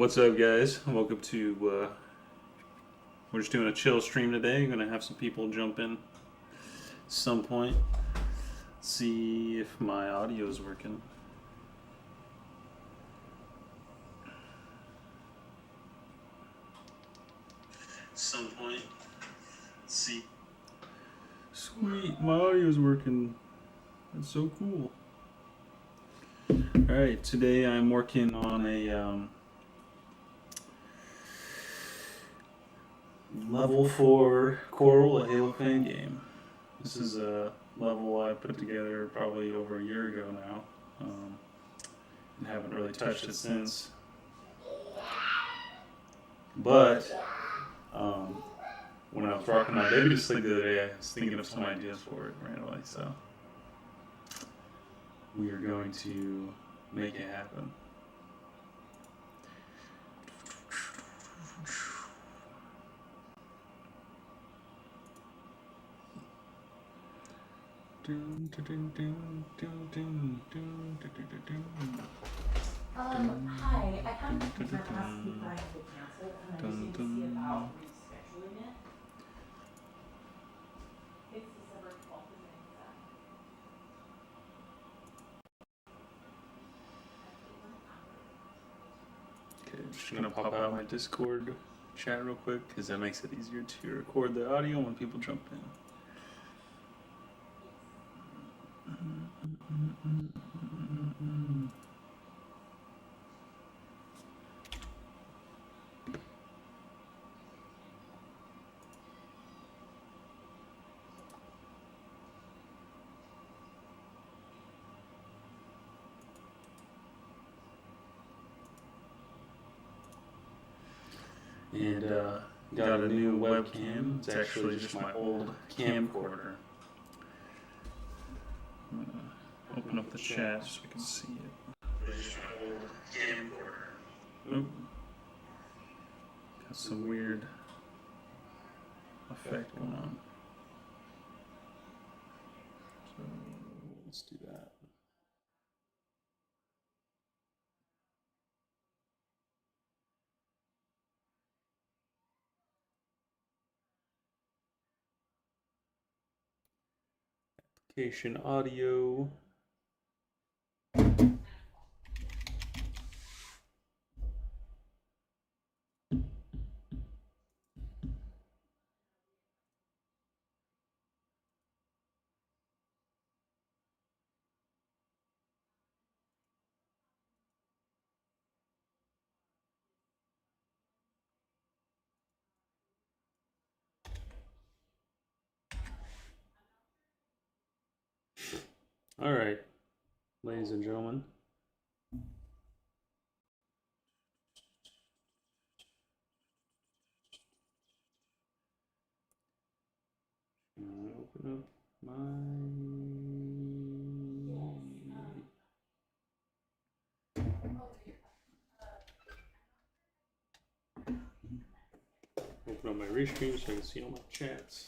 What's up, guys? Welcome to. We're just doing a chill stream today. Gonna have some people jump in some point. See if my audio is working. Some point. See. Sweet, my audio is working. That's so cool. All right, today I'm working on a level 4 Coral, a Halo fan game. This is a level I put together probably over a year ago now, and haven't really touched it since. But when I was rocking my baby to sleep the other day, I was thinking of some ideas for it randomly, so we are going to make it happen. Hi, I haven't asked if I could cancel it, and I just need to see about rescheduling it. It's December 12th, is it exact? Okay, I'm just gonna pop out my Discord chat real quick because that makes it easier to record the audio when people jump in. And got a new webcam. It's actually just my old camcorder. I'm gonna open up the chat so I can see it. It's just my old camcorder. Oop. Got some weird effect going on. So let's do that. Application audio. All right, ladies and gentlemen. Open up my open up my restream so I can see all my chats.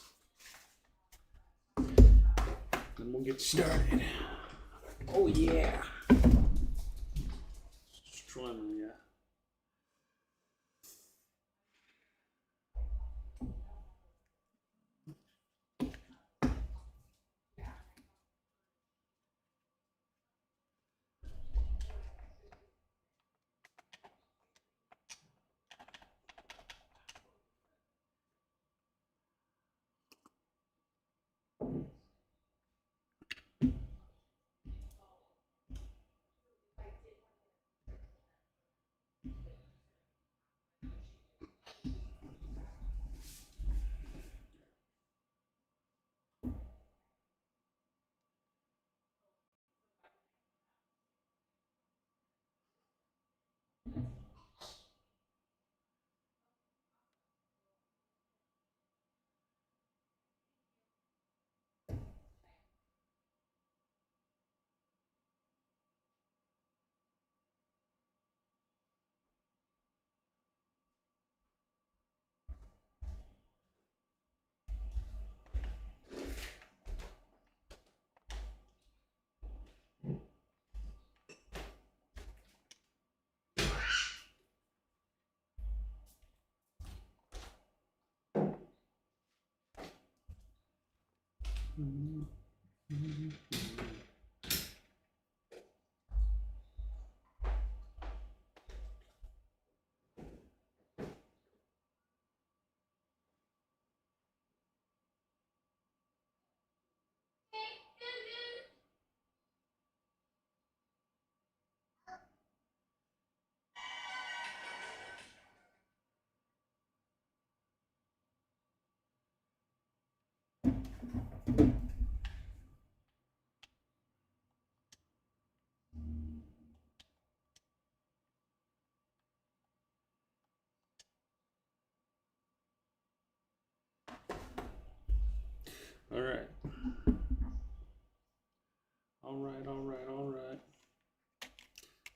Then we'll get started. Oh yeah. Destroy me, yeah. All right. All right, all right, all right.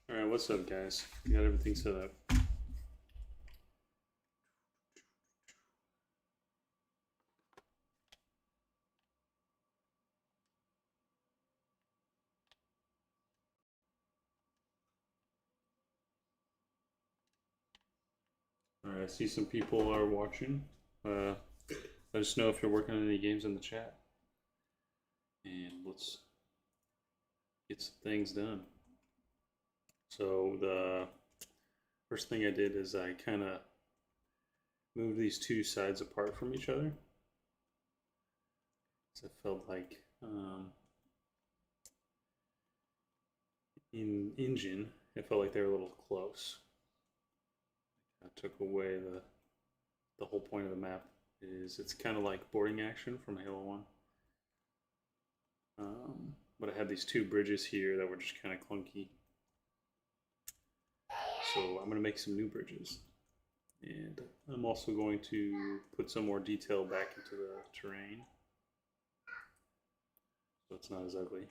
All right, what's up, guys? We got everything set up. All right, I see some people are watching. Let us know if you're working on any games in the chat. And let's get some things done. So the first thing I did is I kind of moved these two sides apart from each other. So I felt like in engine, it felt like they were a little close. I took away the whole point of the map is it's kind of like boarding action from Halo 1. But I had these two bridges here that were just kind of clunky. So I'm going to make some new bridges. And I'm also going to put some more detail back into the terrain, so it's not as ugly.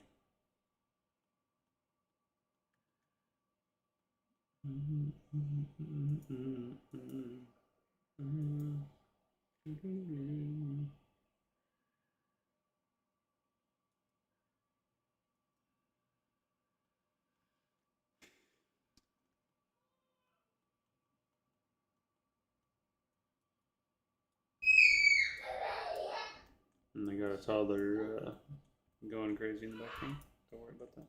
And I got a toddler going crazy in the background. Don't worry about that.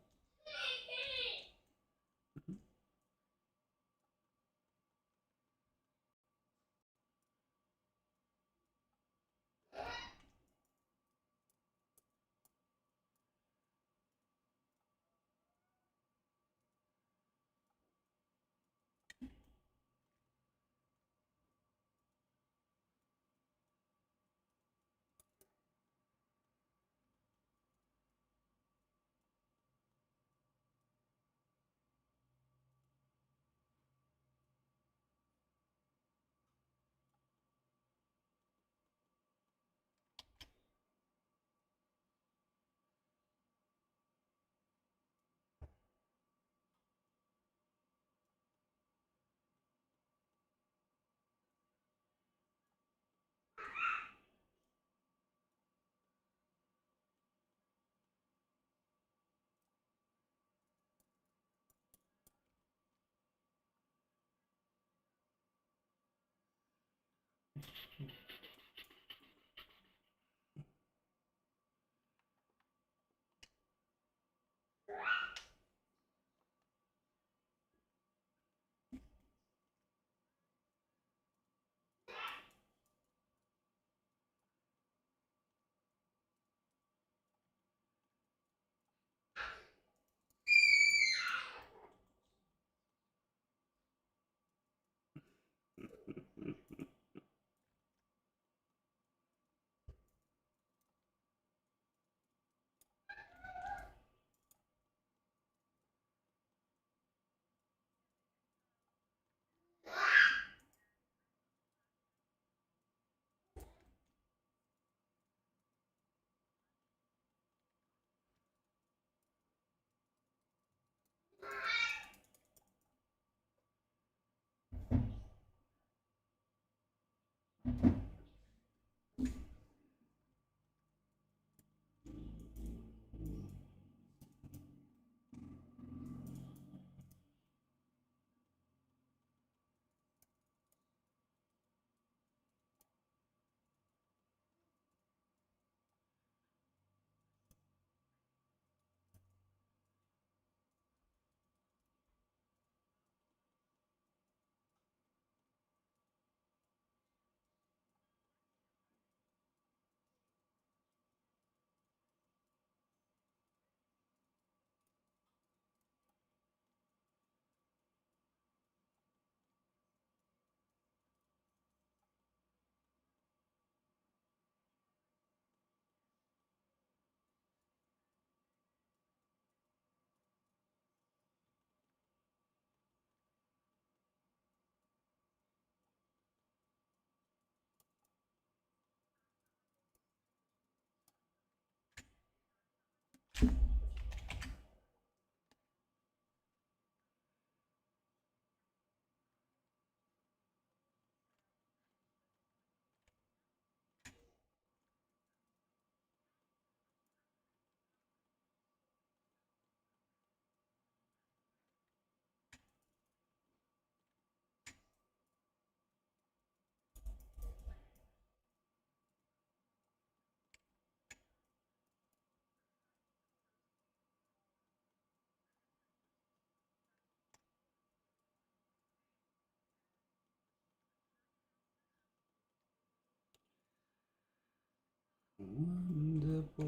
Wonder boy,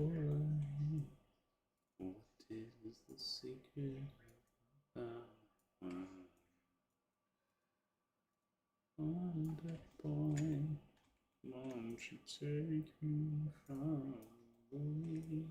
what is the secret? Wonder boy, won't you take me far away?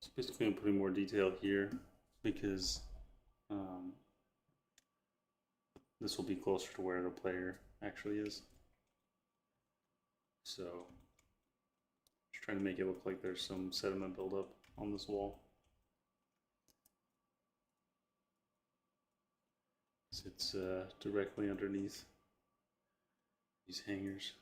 So basically I'm putting more detail here because this will be closer to where the player actually is. So just trying to make it look like there's some sediment buildup on this wall. It's directly underneath these hangers.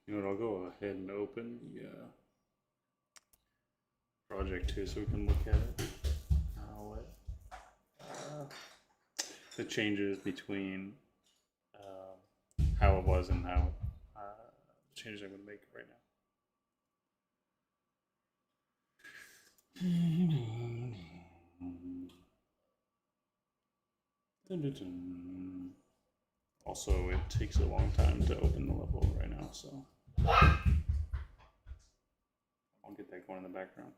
You know what? I'll go ahead and open the project too, so we can look at it. How the changes between how it was and how the changes I'm going to make right now. Also, it takes a long time to open the level right now, so I'll get that going in the background.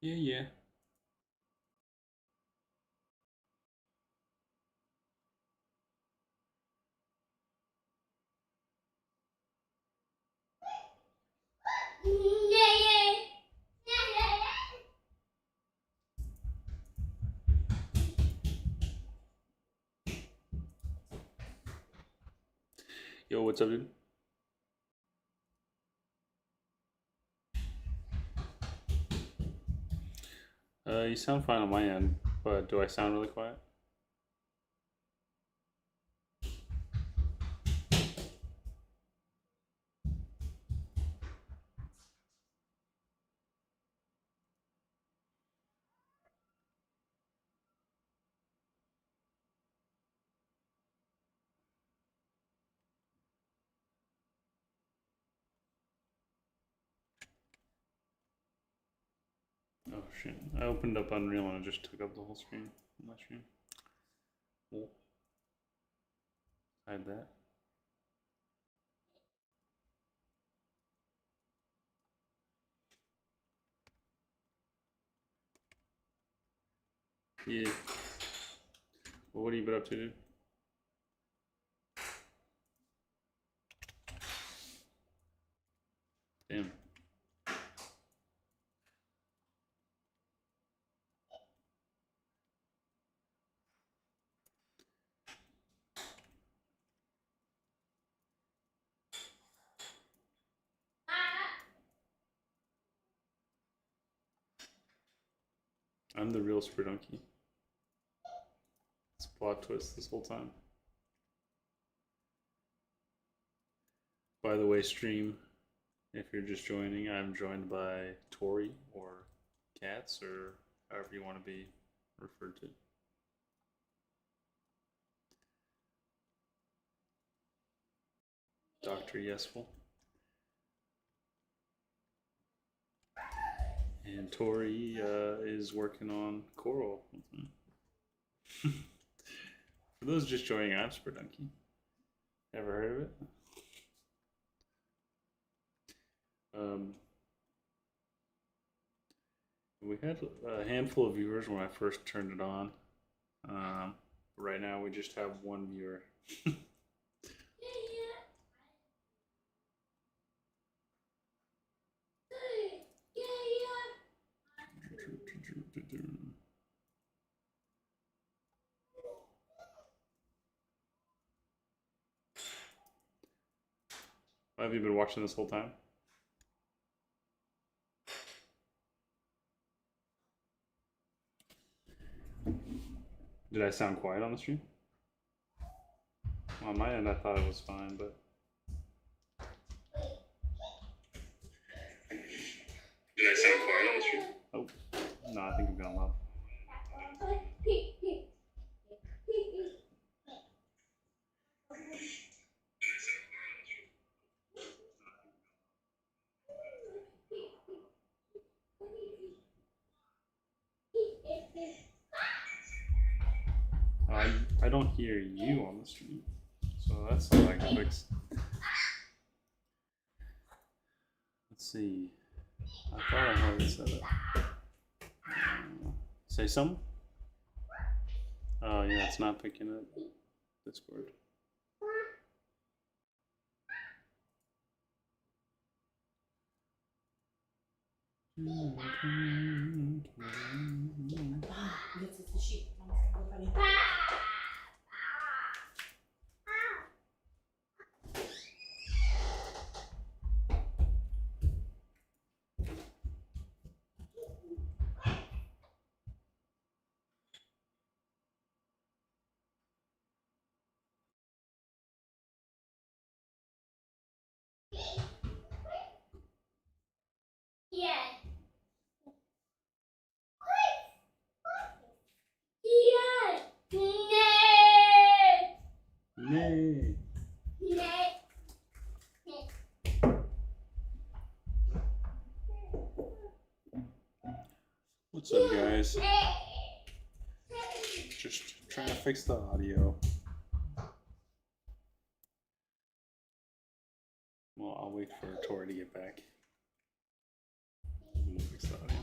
Yeah. Yo, what's up, dude? You sound fine on my end, but do I sound really quiet? Oh shit! I opened up Unreal and it just took up the whole screen on my screen. Cool. Hide that. Yeah. Well, what have you been up to, dude? Damn. I'm the real Sperdunky. It's a plot twist this whole time. By the way, stream, if you're just joining, I'm joined by Tori or Cats or however you want to be referred to. Dr. Yesful. And Tori is working on Coral with me. For those just joining, I'm Sperdunky. Ever heard of it? We had a handful of viewers when I first turned it on. Right now, we just have one viewer. Have you been watching this whole time? Did I sound quiet on the stream? On my end, I thought it was fine, but. Did I sound quiet on the stream? Oh, no, I think I'm going loud. I don't hear you on the stream, so that's something I can fix. Let's see. I thought I had it set up. Say something? Oh yeah, it's not picking up Discord. guys. Just trying to fix the audio. Well, I'll wait for Tori to get back. And we'll fix the audio.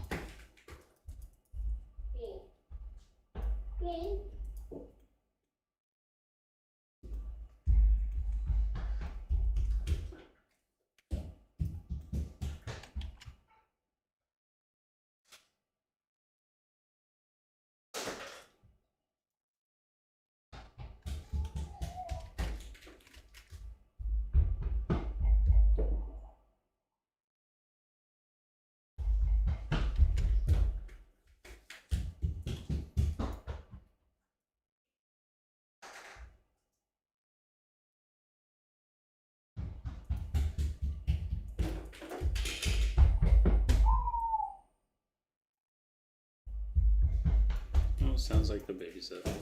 Oh, sounds like the babysitter.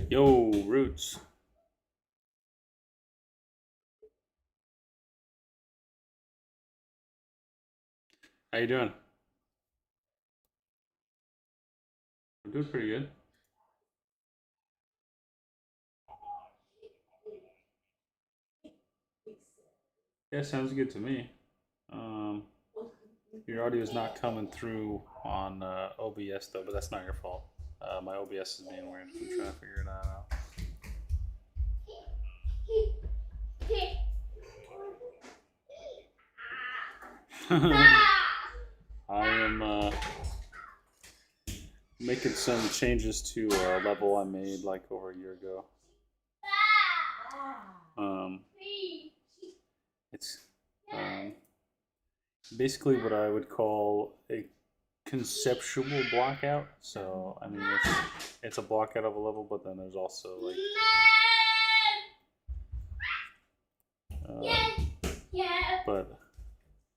Yo, Roots. How you doing? I'm doing pretty good. Yeah, sounds good to me. Your audio is not coming through on OBS though, but that's not your fault. My OBS is being weird. I'm trying to figure it out. I am making some changes to a level I made like over a year ago. It's basically what I would call a conceptual blockout. So I mean, it's a blockout of a level, but then there's also like but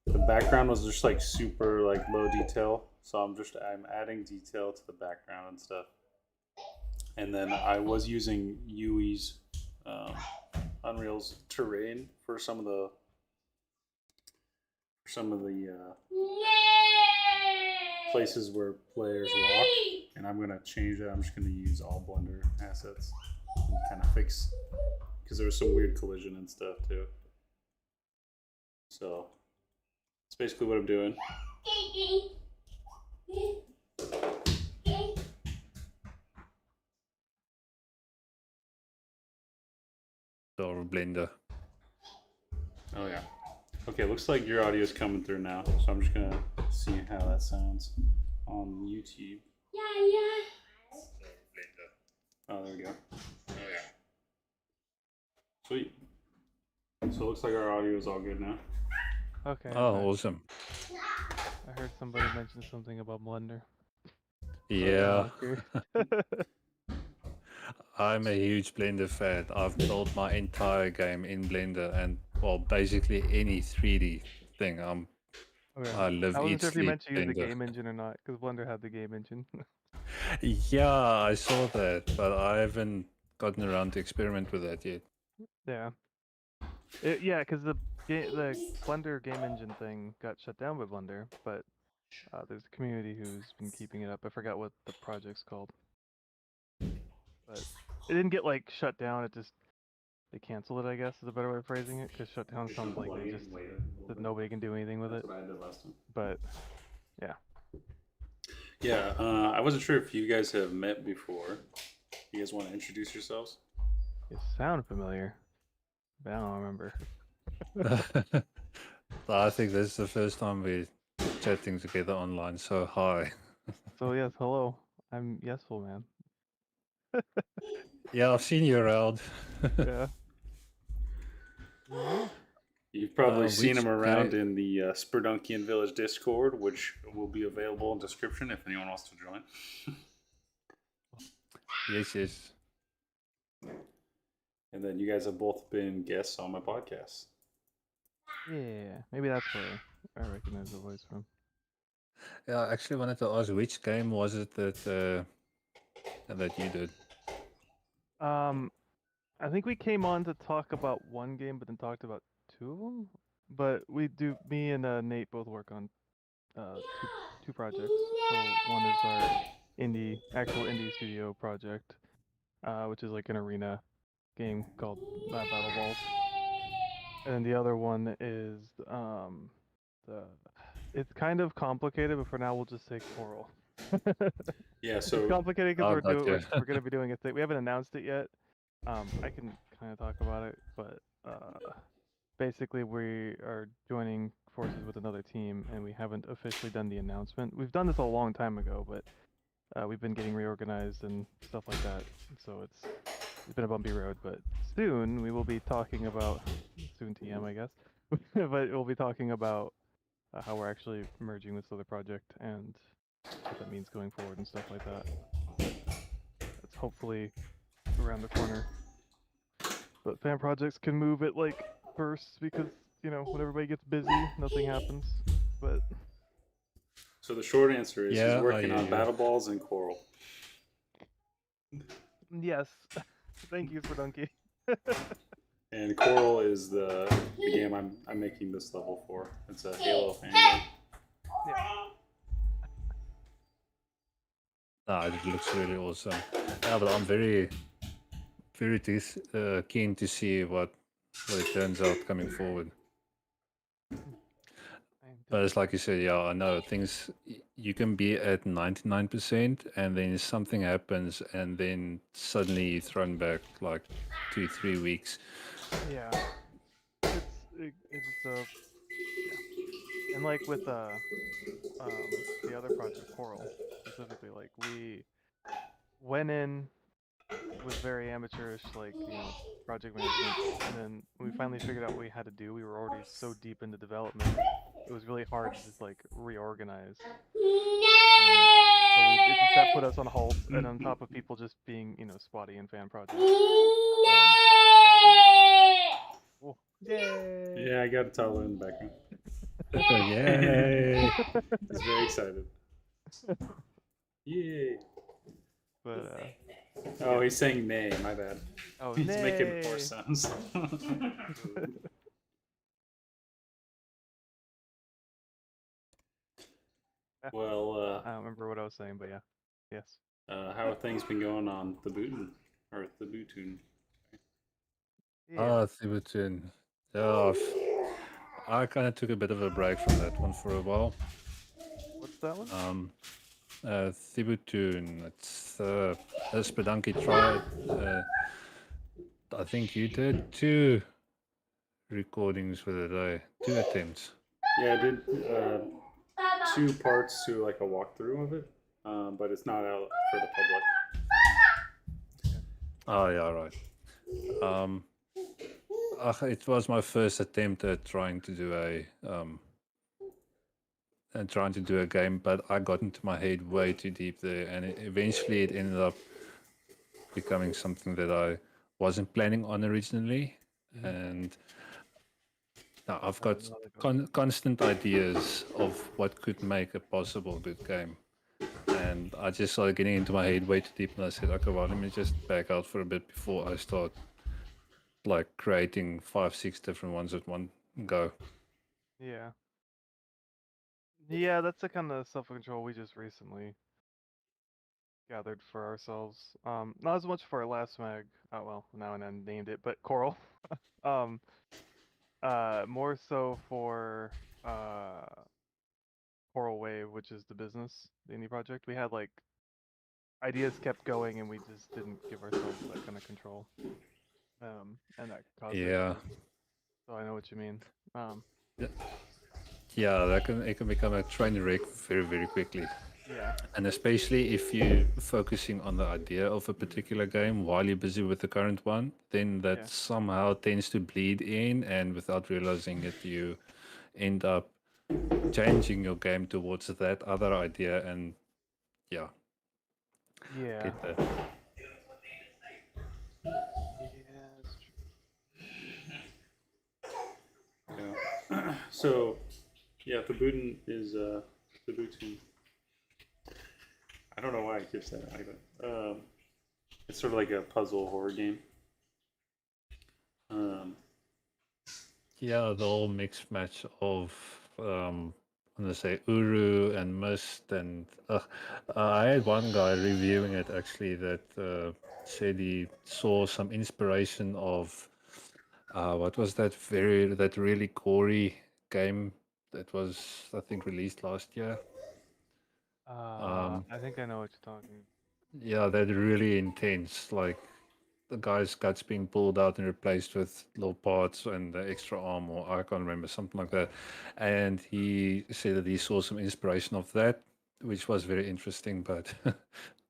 the background was just like super like low detail, so I'm adding detail to the background and stuff. And then I was using UE's Unreal's terrain for some of the places where players walk, and I'm gonna change that. I'm just gonna use all Blender assets and kind of fix, because there was some weird collision and stuff too. So that's basically what I'm doing. Or Blender. Oh yeah. Okay, looks like your audio is coming through now, so I'm just gonna see how that sounds on YouTube. Blender. Oh, there we go. Oh yeah. Sweet. So it looks like our audio is all good now. Okay. Oh, awesome. I heard somebody mention something about Blender. Yeah. Okay. I'm a huge Blender fan. I've built my entire game in Blender, and well, basically any 3D thing. Okay. I live, I wasn't eat, sure if you sleep meant to use the Blender. game engine or not, because Blender had the game engine. Yeah, I saw that, but I haven't gotten around to experiment with that yet. Yeah. Yeah, because the Blender game engine thing got shut down by Blender, but there's a community who's been keeping it up. I forgot what the project's called, but it didn't get like shut down. It just they canceled it, I guess is a better way of phrasing it, because shut down sounds like they just that nobody can do anything with it. That's what I did last time. But yeah. Yeah, I wasn't sure if you guys have met before. You guys want to introduce yourselves? You sound familiar, but I don't remember. I think this is the first time we're chatting together online, so hi. So yes, hello. I'm Yesful Man. Yeah, I've seen you around. Yeah. You've probably seen which him around game- in the Sperdunky Village Discord, which will be available in description if anyone wants to join. Yes. And then you guys have both been guests on my podcast. Yeah, maybe that's where I recognize the voice from. Yeah, I actually wanted to ask which game was it that you did? Um, I think we came on to talk about one game, but then talked about two of them. But me and Nate both work on two projects. So one is our actual indie studio project, which is like an arena game called Battle Balls, and then the other one is the it's kind of complicated, but for now we'll just say Coral. Yeah, It's so complicated because Oh, gotcha. we're gonna be doing a thing. We haven't announced it yet. I can kind of talk about it, but basically we are joining forces with another team, and we haven't officially done the announcement. We've done this a long time ago, but we've been getting reorganized and stuff like that. So it's been a bumpy road, but soon we will be talking about soon TM, I guess. But we'll be talking about how we're actually merging this other project and what that means going forward and stuff like that. But that's hopefully around the corner. But fan projects can move at like bursts because when everybody gets busy, nothing happens. But the short answer is he's Yeah, I working hear on you. Battle Balls and Coral. yes, thank you, Sperdunky. And Coral is the game I'm making this level for. It's a Halo fan game. Yeah. Ah, it looks really awesome. Yeah, but I'm very, very keen to see what it turns out coming forward. But it's like you said, yeah, I know things. You can be at 99%, and then something happens, and then suddenly you're thrown back like 2-3 weeks. Yeah, it's yeah, and like with the other project, Coral specifically, like we went in with very amateurish, like project management, and then when we finally figured out what we had to do, we were already so deep into development, it was really hard to just like reorganize, and so that put us on halt, and on top of people just being spotty in fan projects. Um, oh, yay! Yeah, I got a toddler in the background. Yay! He's very excited. Yay! But Oh, yeah. he's saying nay. My bad. Oh, He's making nay! more sounds. Well, I don't remember what I was saying, but yeah. Yes. how have things been going on the Booten or the Bootun? Yeah. Ah, Thibautun. Yeah, I kind of took a bit of a break from that one for a while. What's that one? Thibautun. It's a Sperdunky tried. I think you did 2 recordings with it. 2 attempts. Yeah, I did 2 parts to like a walkthrough of it, but it's not out for the public. Oh yeah, right. It was my first attempt at trying to do a game, but I got into my head way too deep there, and eventually it ended up becoming something that I wasn't planning on originally, and now I've got constant ideas of what could make a possible good game. And I just started getting into my head way too deep, and I said, okay, well, let me just back out for a bit before I start like creating 5-6 different ones at one go. Yeah. Yeah, that's the kind of self-control we just recently gathered for ourselves. Not as much for our last mag. Oh well, now and then named it, but Coral. um, more so for Coral Wave, which is the business, the indie project. We had like ideas kept going, and we just didn't give ourselves that kind of control. And that caused Yeah. issues. So I know what you mean. Yeah, it can become a train wreck very, very quickly. Yeah. And especially if you're focusing on the idea of a particular game while you're busy with the current one, then that Yeah. somehow tends to bleed in, and without realizing it, you end up changing your game towards that other idea, and yeah, Yeah. get that. Yeah, that's true. Yeah. So, yeah, Fubuten is Fubuten. I don't know why I keep saying it like that. It's sort of like a puzzle horror game. Um, Yeah, the whole mixed match of I'm gonna say Uru and Mist, and I had one guy reviewing it actually that said he saw some inspiration of what was that really gory game that was I think released last year. Um, I think I know what you're talking. yeah, that really intense, like the guy's guts being pulled out and replaced with little parts and the extra arm, or I can't remember, something like that. And he said that he saw some inspiration of that, which was very interesting, but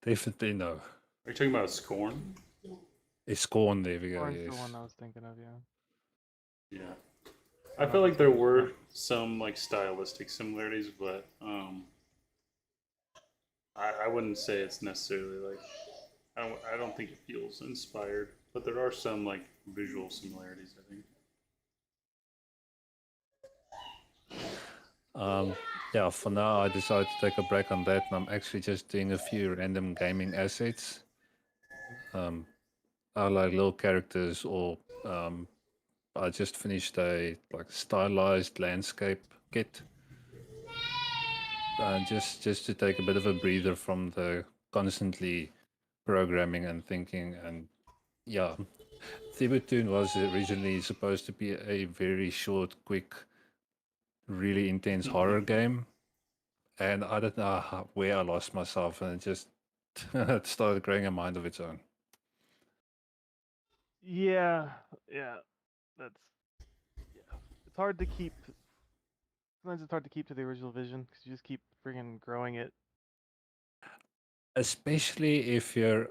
definitely no. are you talking about Scorn? It's Corn, there we go, Orange the yes. one I was thinking of, yeah. Yeah. I I don't know felt if like it's there Orange the were one. some like stylistic similarities, but I wouldn't say it's necessarily like I don't think it feels inspired, but there are some like visual similarities. I think. Um, yeah, for now I decided to take a break on that, and I'm actually just doing a few random gaming assets. Um, I like little characters, or I just finished a like stylized landscape kit, just to take a bit of a breather from the constantly programming and thinking. And yeah, Thibodeau was originally supposed to be a very short, quick, really intense horror game, and I don't know where I lost myself, and it just it started growing a mind of its own. Yeah, yeah. That's yeah. It's hard to keep. Sometimes it's hard to keep to the original vision because you just keep friggin' growing it. Especially if you're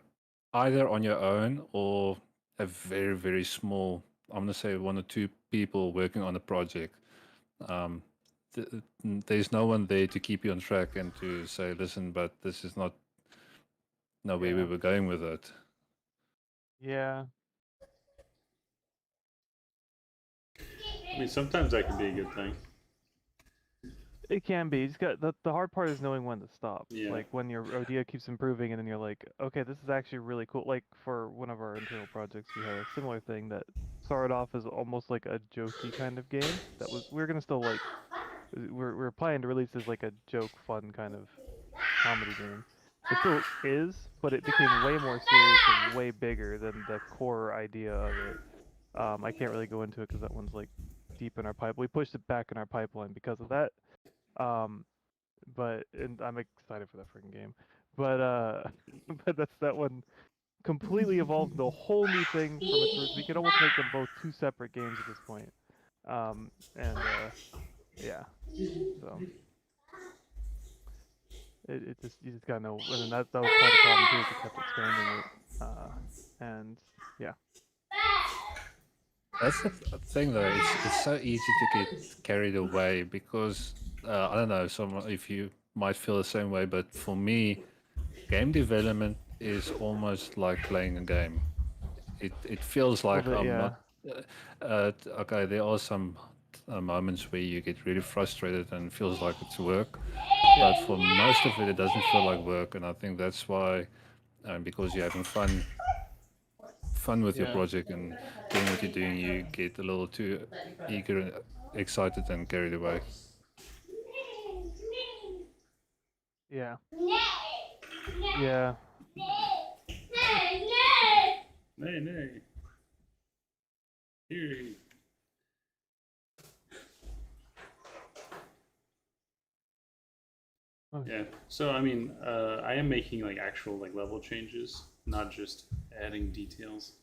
either on your own or a very, very small, I'm going to say one or two people working on a project. Um, there's no one there to keep you on track and to say, listen, but this is not no where we Yeah, were going with it. yeah, I mean, sometimes that can be a good thing. it can be. You just got the hard part is knowing when to stop. Yeah. Like when your idea keeps improving, and then you're like, okay, this is actually really cool. Like for one of our internal projects, we had a similar thing that started off as almost like a jokey kind of game. That was we are gonna still like we're planning to release as like a joke, fun kind of comedy game. It still is, but it became way more serious and way bigger than the core idea of it. I can't really go into it because that one's like deep in our pipe. We pushed it back in our pipeline because of that. Um, but and I'm excited for that freaking game. But but that's that one completely evolved into a whole new thing from its roots. We could almost make them both two separate games at this point. And yeah, so it just you just gotta know. And then that was part of the problem too, is we kept expanding it. And yeah, That's the thing, though. It's so easy to get carried away because I don't know. Some if you might feel the same way, but for me, game development is almost like playing a game. It feels a little like bit, I'm yeah, not. Okay, there are some moments where you get really frustrated and it feels like it's work, yeah, but for most of it, it doesn't feel like work, and I think that's why, because you're having fun with your yeah, project and doing what you're doing, you get a little too eager and excited and carried away. yeah, yeah. Nay, nay. Here. Okay. Yeah. So I mean, I am making like actual like level changes, not just adding details.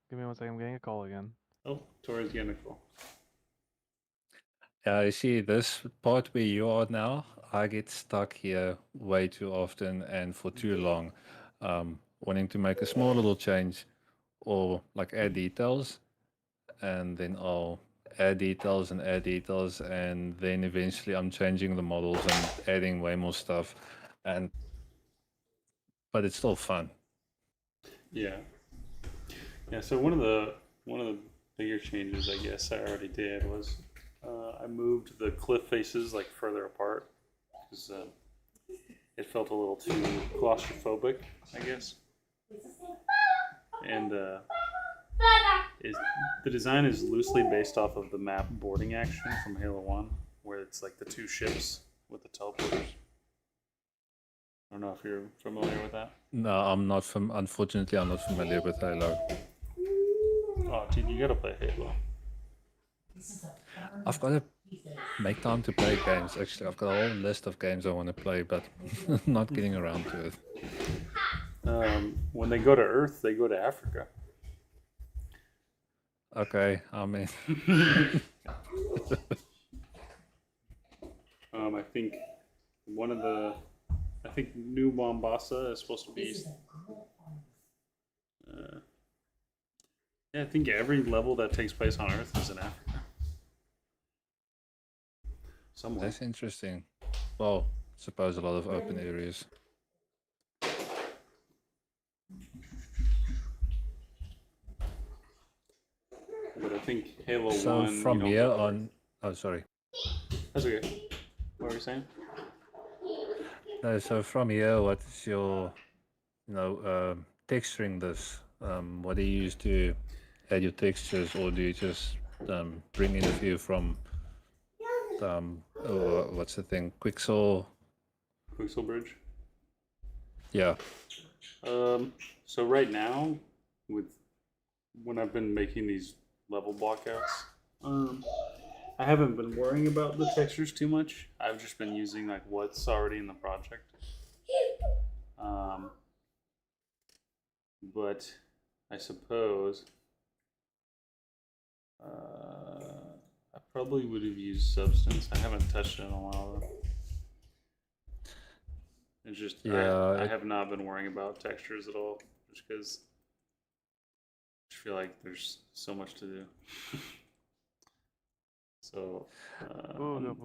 Give me one second. I'm getting a call again. Oh, Tori's getting a call. You see, this part where you are now, I get stuck here way too often and for too long, wanting to make a small little change or like add details, and then I'll add details, and then eventually I'm changing the models and adding way more stuff, and but it's still fun. Yeah. Yeah. So one of the bigger changes I guess I already did was I moved the cliff faces like further apart because it felt a little too claustrophobic, I guess. And the design is loosely based off of the map boarding action from Halo 1, where it's like the two ships with the teleporters. I don't know if you're familiar with that. No, I'm not unfortunately, I'm not familiar with Halo. Oh, dude, you gotta play Halo. I've got to make time to play games. Actually, I've got a whole list of games I want to play, but not getting around to it. When they go to Earth, they go to Africa. Okay, I mean, I think I think New Mombasa is supposed to be. Yeah, I think every level that takes place on Earth is in Africa. Somewhere. that's interesting. Well, suppose a lot of open areas. But I think Halo So 1. from you don't here go- on, oh sorry. That's okay. What were you saying? No, so from here, what is your, texturing this? What do you use to add your textures, or do you just bring in a few from, what's the thing, Quixel? Quixel Bridge. Yeah. So right now, when I've been making these level blockouts, I haven't been worrying about the textures too much. I've just been using like what's already in the project. But I suppose I probably would have used Substance. I haven't touched it in a while though. It's just I have not been worrying about textures at all, just because I just feel like there's so much to do. So I'm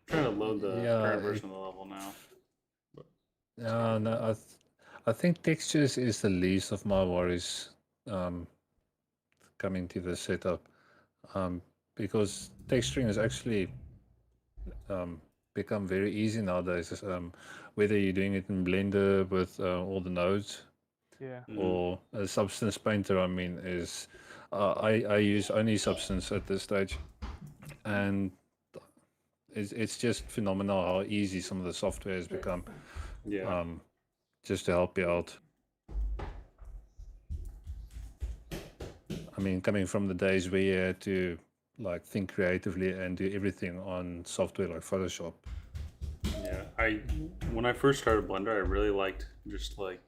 trying to load the current version of the level now. No, I think textures is the least of my worries coming to the setup, because texturing has actually become very easy nowadays. Whether you're doing it in Blender with all the nodes, Yeah. or a Substance Painter, I mean, is I use only Substance at this stage, and it's just phenomenal how easy some of the software has become. Yeah. Just to help you out. I mean, coming from the days where you had to like think creatively and do everything on software like Photoshop. Yeah, when I first started Blender, I really liked just like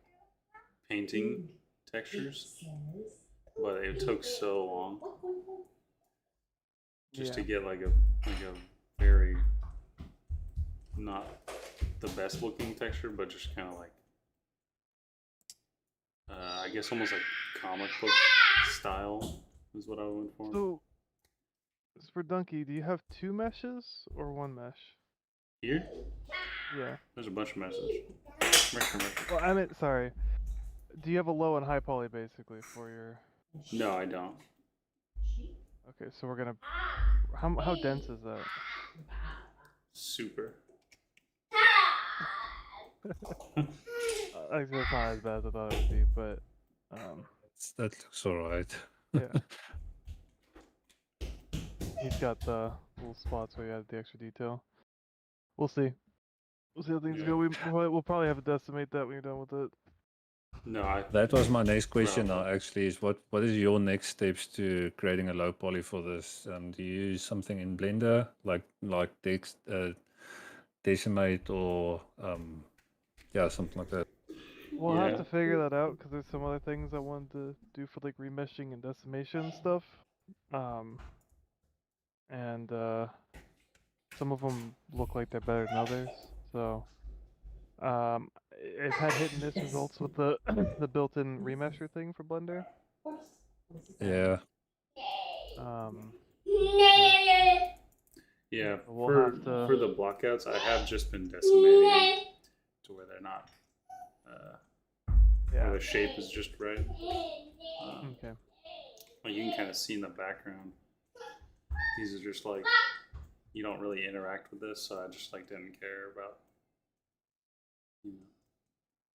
painting textures, but it took so long just to get like a very not the best looking texture, but just kind of like I guess almost like comic book style is what I went for. So, Sperdunky, do you have two meshes or one mesh? Here, Yeah. there's a bunch of messages. Well, I meant, sorry. Do you have a low and high poly basically for your? No, I don't. Okay, so we're gonna. How dense is that? Super. That's not as bad as I thought it would be, but That looks alright. yeah. He's got the little spots where you add the extra detail. We'll see. We'll see how things go. We'll probably have to decimate that when you're done with it. No, That was my next question now, actually, is what is your next steps to creating a low poly for this? Do you use something in Blender, like decimate, or something like that? We'll have to figure that out, because there's some other things I wanted to do for like remeshing and decimation stuff. And some of them look like they're better than others. So I've had hit and miss results with the the built-in remesher thing for Blender. Yeah. Yeah, We'll have to... for the blockouts, I have just been decimating them to where they're not. Where the shape is just right. Okay. Like you can kind of see in the background. These are just like you don't really interact with this, so I just like didn't care about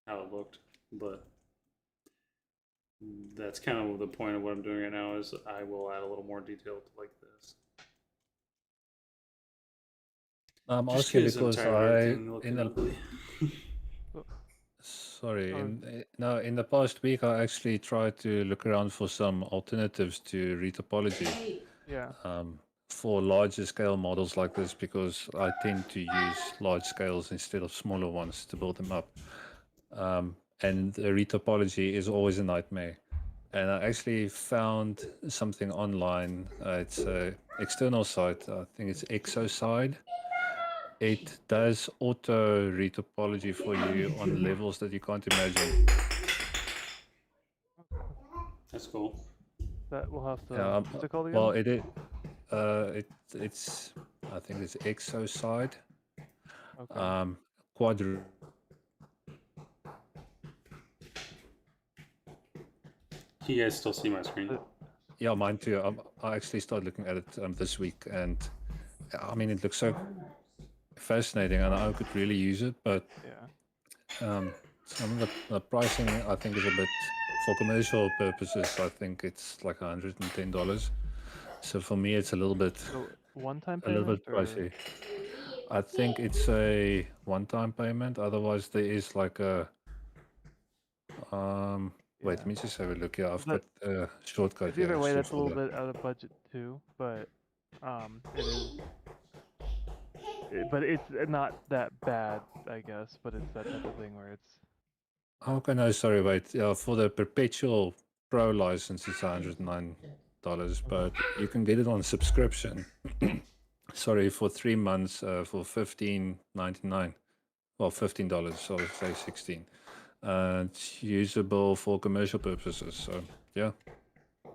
how it looked. But that's kind of the point of what I'm doing right now. Is I will add a little more detail to like this. I'm Just asking because I'm because tired of everything looking in ugly. sorry, Oh. in the past week I actually tried to look around for some alternatives to retopology Yeah. for larger scale models like this, because I tend to use large scales instead of smaller ones to build them up. And the retopology is always a nightmare. And I actually found something online. It's an external site. I think it's Exoside. It does auto retopology for you on levels that you can't imagine. That's cool. That we'll have to. Um, What's it called again? well, it's I think it's Exoside. Okay. Quadru. Can you guys still see my screen? Yeah, mine too. I actually started looking at it this week, and I mean, it looks so fascinating, and I could really use it. But Yeah. some of the pricing, I think, is a bit, for commercial purposes, I think it's like $110. So for me, it's a little bit So one-time payment or? pricey. I think it's a one-time payment. Otherwise, there is like a wait. Let me just have a look. Yeah, I've got But a shortcut Because here either way, actually that's a for little that. bit out of budget too. But it is. But it's not that bad, I guess. But it's that type of thing where it's. Okay, no, sorry, wait. Yeah, for the perpetual pro license, it's $109, but you can get it on subscription. Sorry, for 3 months, for $15.99. Well, $15, so let's say 16. It's usable for commercial purposes. So yeah,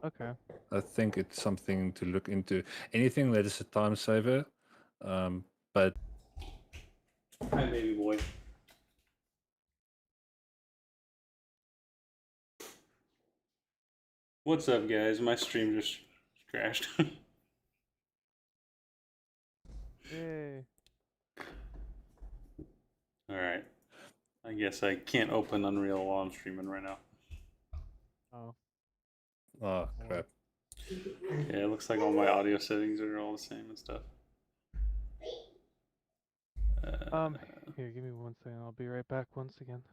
Okay. I think it's something to look into. Anything that is a time saver, but Hi, baby boy. What's up, guys? My stream just crashed. Yay. Alright. I guess I can't open Unreal while I'm streaming right now. Oh. oh crap. Yeah, it looks like all my audio settings are all the same and stuff. Here, give me 1 second. I'll be right back once again.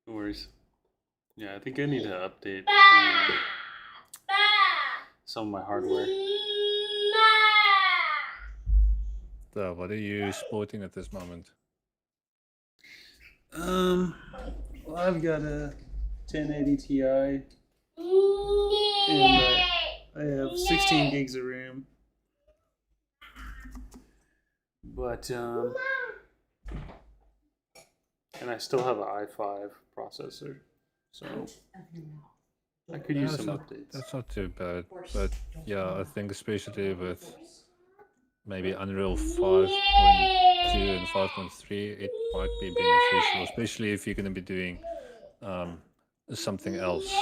No worries. Yeah, I think I need to update some of my hardware. So what are you sporting at this moment? Well, I've got a 1080 Ti, and I have 16 gigs of RAM. But and I still have an i5 processor, so I could use some updates. That's not too bad, but yeah, I think especially with maybe Unreal 5.2 and 5.3, it might be beneficial, especially if you're going to be doing something else.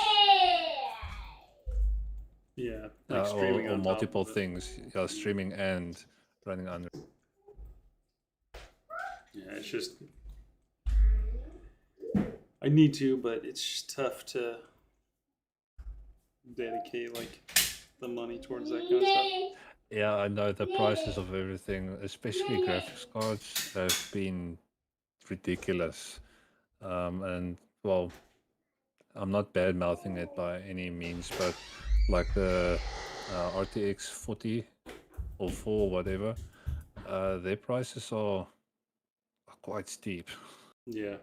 Yeah, like streaming or on multiple top of it. things, yeah, streaming and running Unreal. Yeah, it's just I need to, but it's just tough to dedicate like the money towards that kind of stuff. Yeah, I know the prices of everything, especially graphics cards, have been ridiculous. And well, I'm not bad mouthing it by any means, but like the RTX 40 or 4, whatever, their prices are quite steep. Yeah.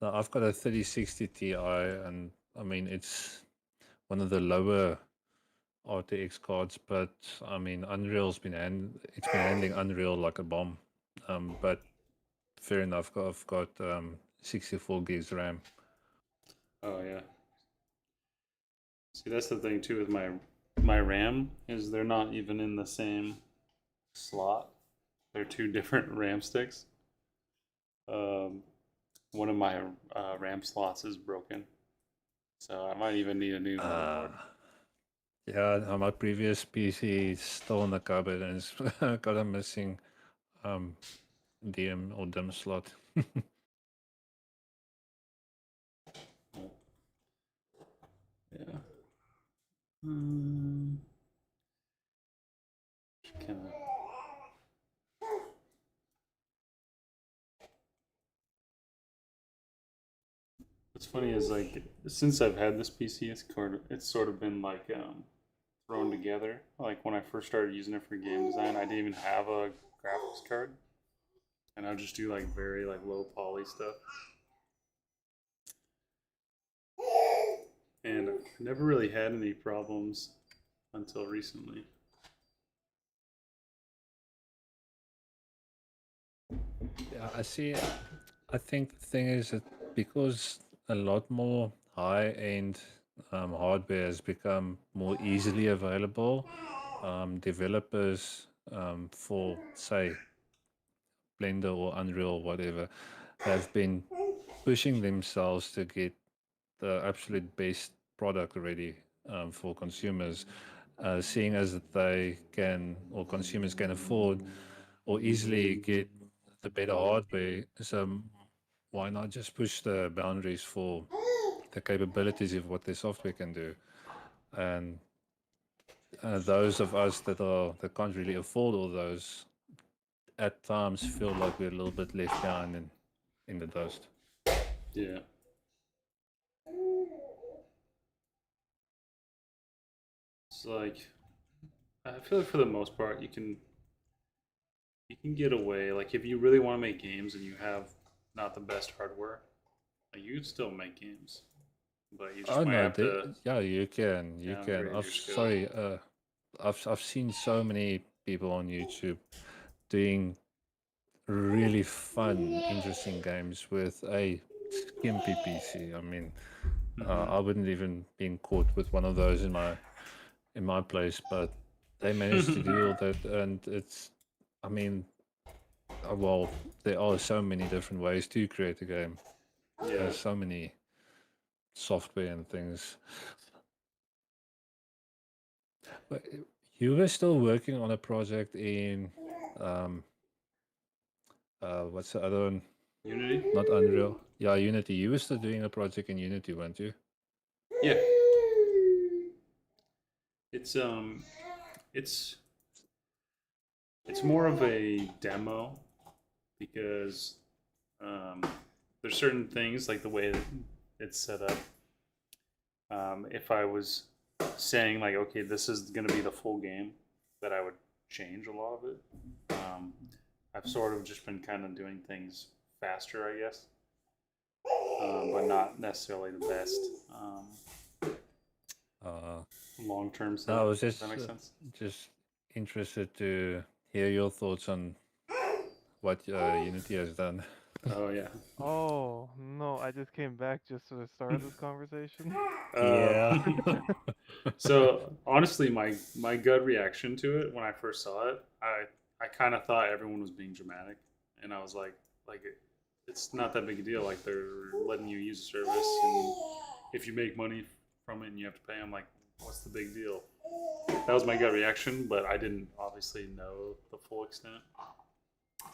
Now, I've got a 3060 Ti, and I mean, it's one of the lower RTX cards, but I mean, it's been handling Unreal like a bomb. But fair enough, I've got 64 gigs RAM. Oh yeah. See, that's the thing too with my RAM is they're not even in the same slot. They're two different RAM sticks. One of my RAM slots is broken, so I might even need a new motherboard. Yeah, my previous PC is still in the cupboard and it's got a missing DM or DIM slot. Yeah. Kind of. What's funny is like since I've had this PC, it's sort of been like thrown together. Like when I first started using it for game design, I didn't even have a graphics card, and I would just do like very like low poly stuff. And I never really had any problems until recently. Yeah, I see. I think the thing is that because a lot more high-end hardware has become more easily available, developers for, say, Blender or Unreal or whatever, have been pushing themselves to get the absolute best product ready for consumers, seeing as that they can or consumers can afford or easily get the better hardware. So why not just push the boundaries for the capabilities of what their software can do? And those of us that can't really afford all those at times feel like we're a little bit left behind in the dust. Yeah. It's like I feel like for the most part you can get away. Like if you really want to make games and you have not the best hardware, like, you can still make games, but you just Oh might no, have to yeah, you can. downgrade your skills. Sorry, I've seen so many people on YouTube doing really fun, interesting games with a skimpy PC. I mean, Hmm. I wouldn't even been caught with one of those in my place, but they managed to do all that, and it's, I mean, well, there are so many different ways to create a game. Yeah. There's so many software and things. But you were still working on a project in, um, what's the other one? Unity. Not Unreal. Yeah, Unity. You were still doing a project in Unity, weren't you? Yeah. It's it's it's more of a demo because um, there's certain things like the way that it's set up. If I was saying like, okay, this is going to be the full game, that I would change a lot of it. I've sort of just been kind of doing things faster, I guess, but not necessarily the best Uh, long-term no, I stuff. was Does that make sense? just interested to hear your thoughts on what Unity has done. Oh yeah. Oh no, I just came back just to the start of this conversation. Uh, Yeah. so honestly, my gut reaction to it when I first saw it, I kind of thought everyone was being dramatic, and I was like it's not that big a deal. Like they're letting you use a service, and if you make money from it and you have to pay, I'm like, what's the big deal? That was my gut reaction, but I didn't obviously know the full extent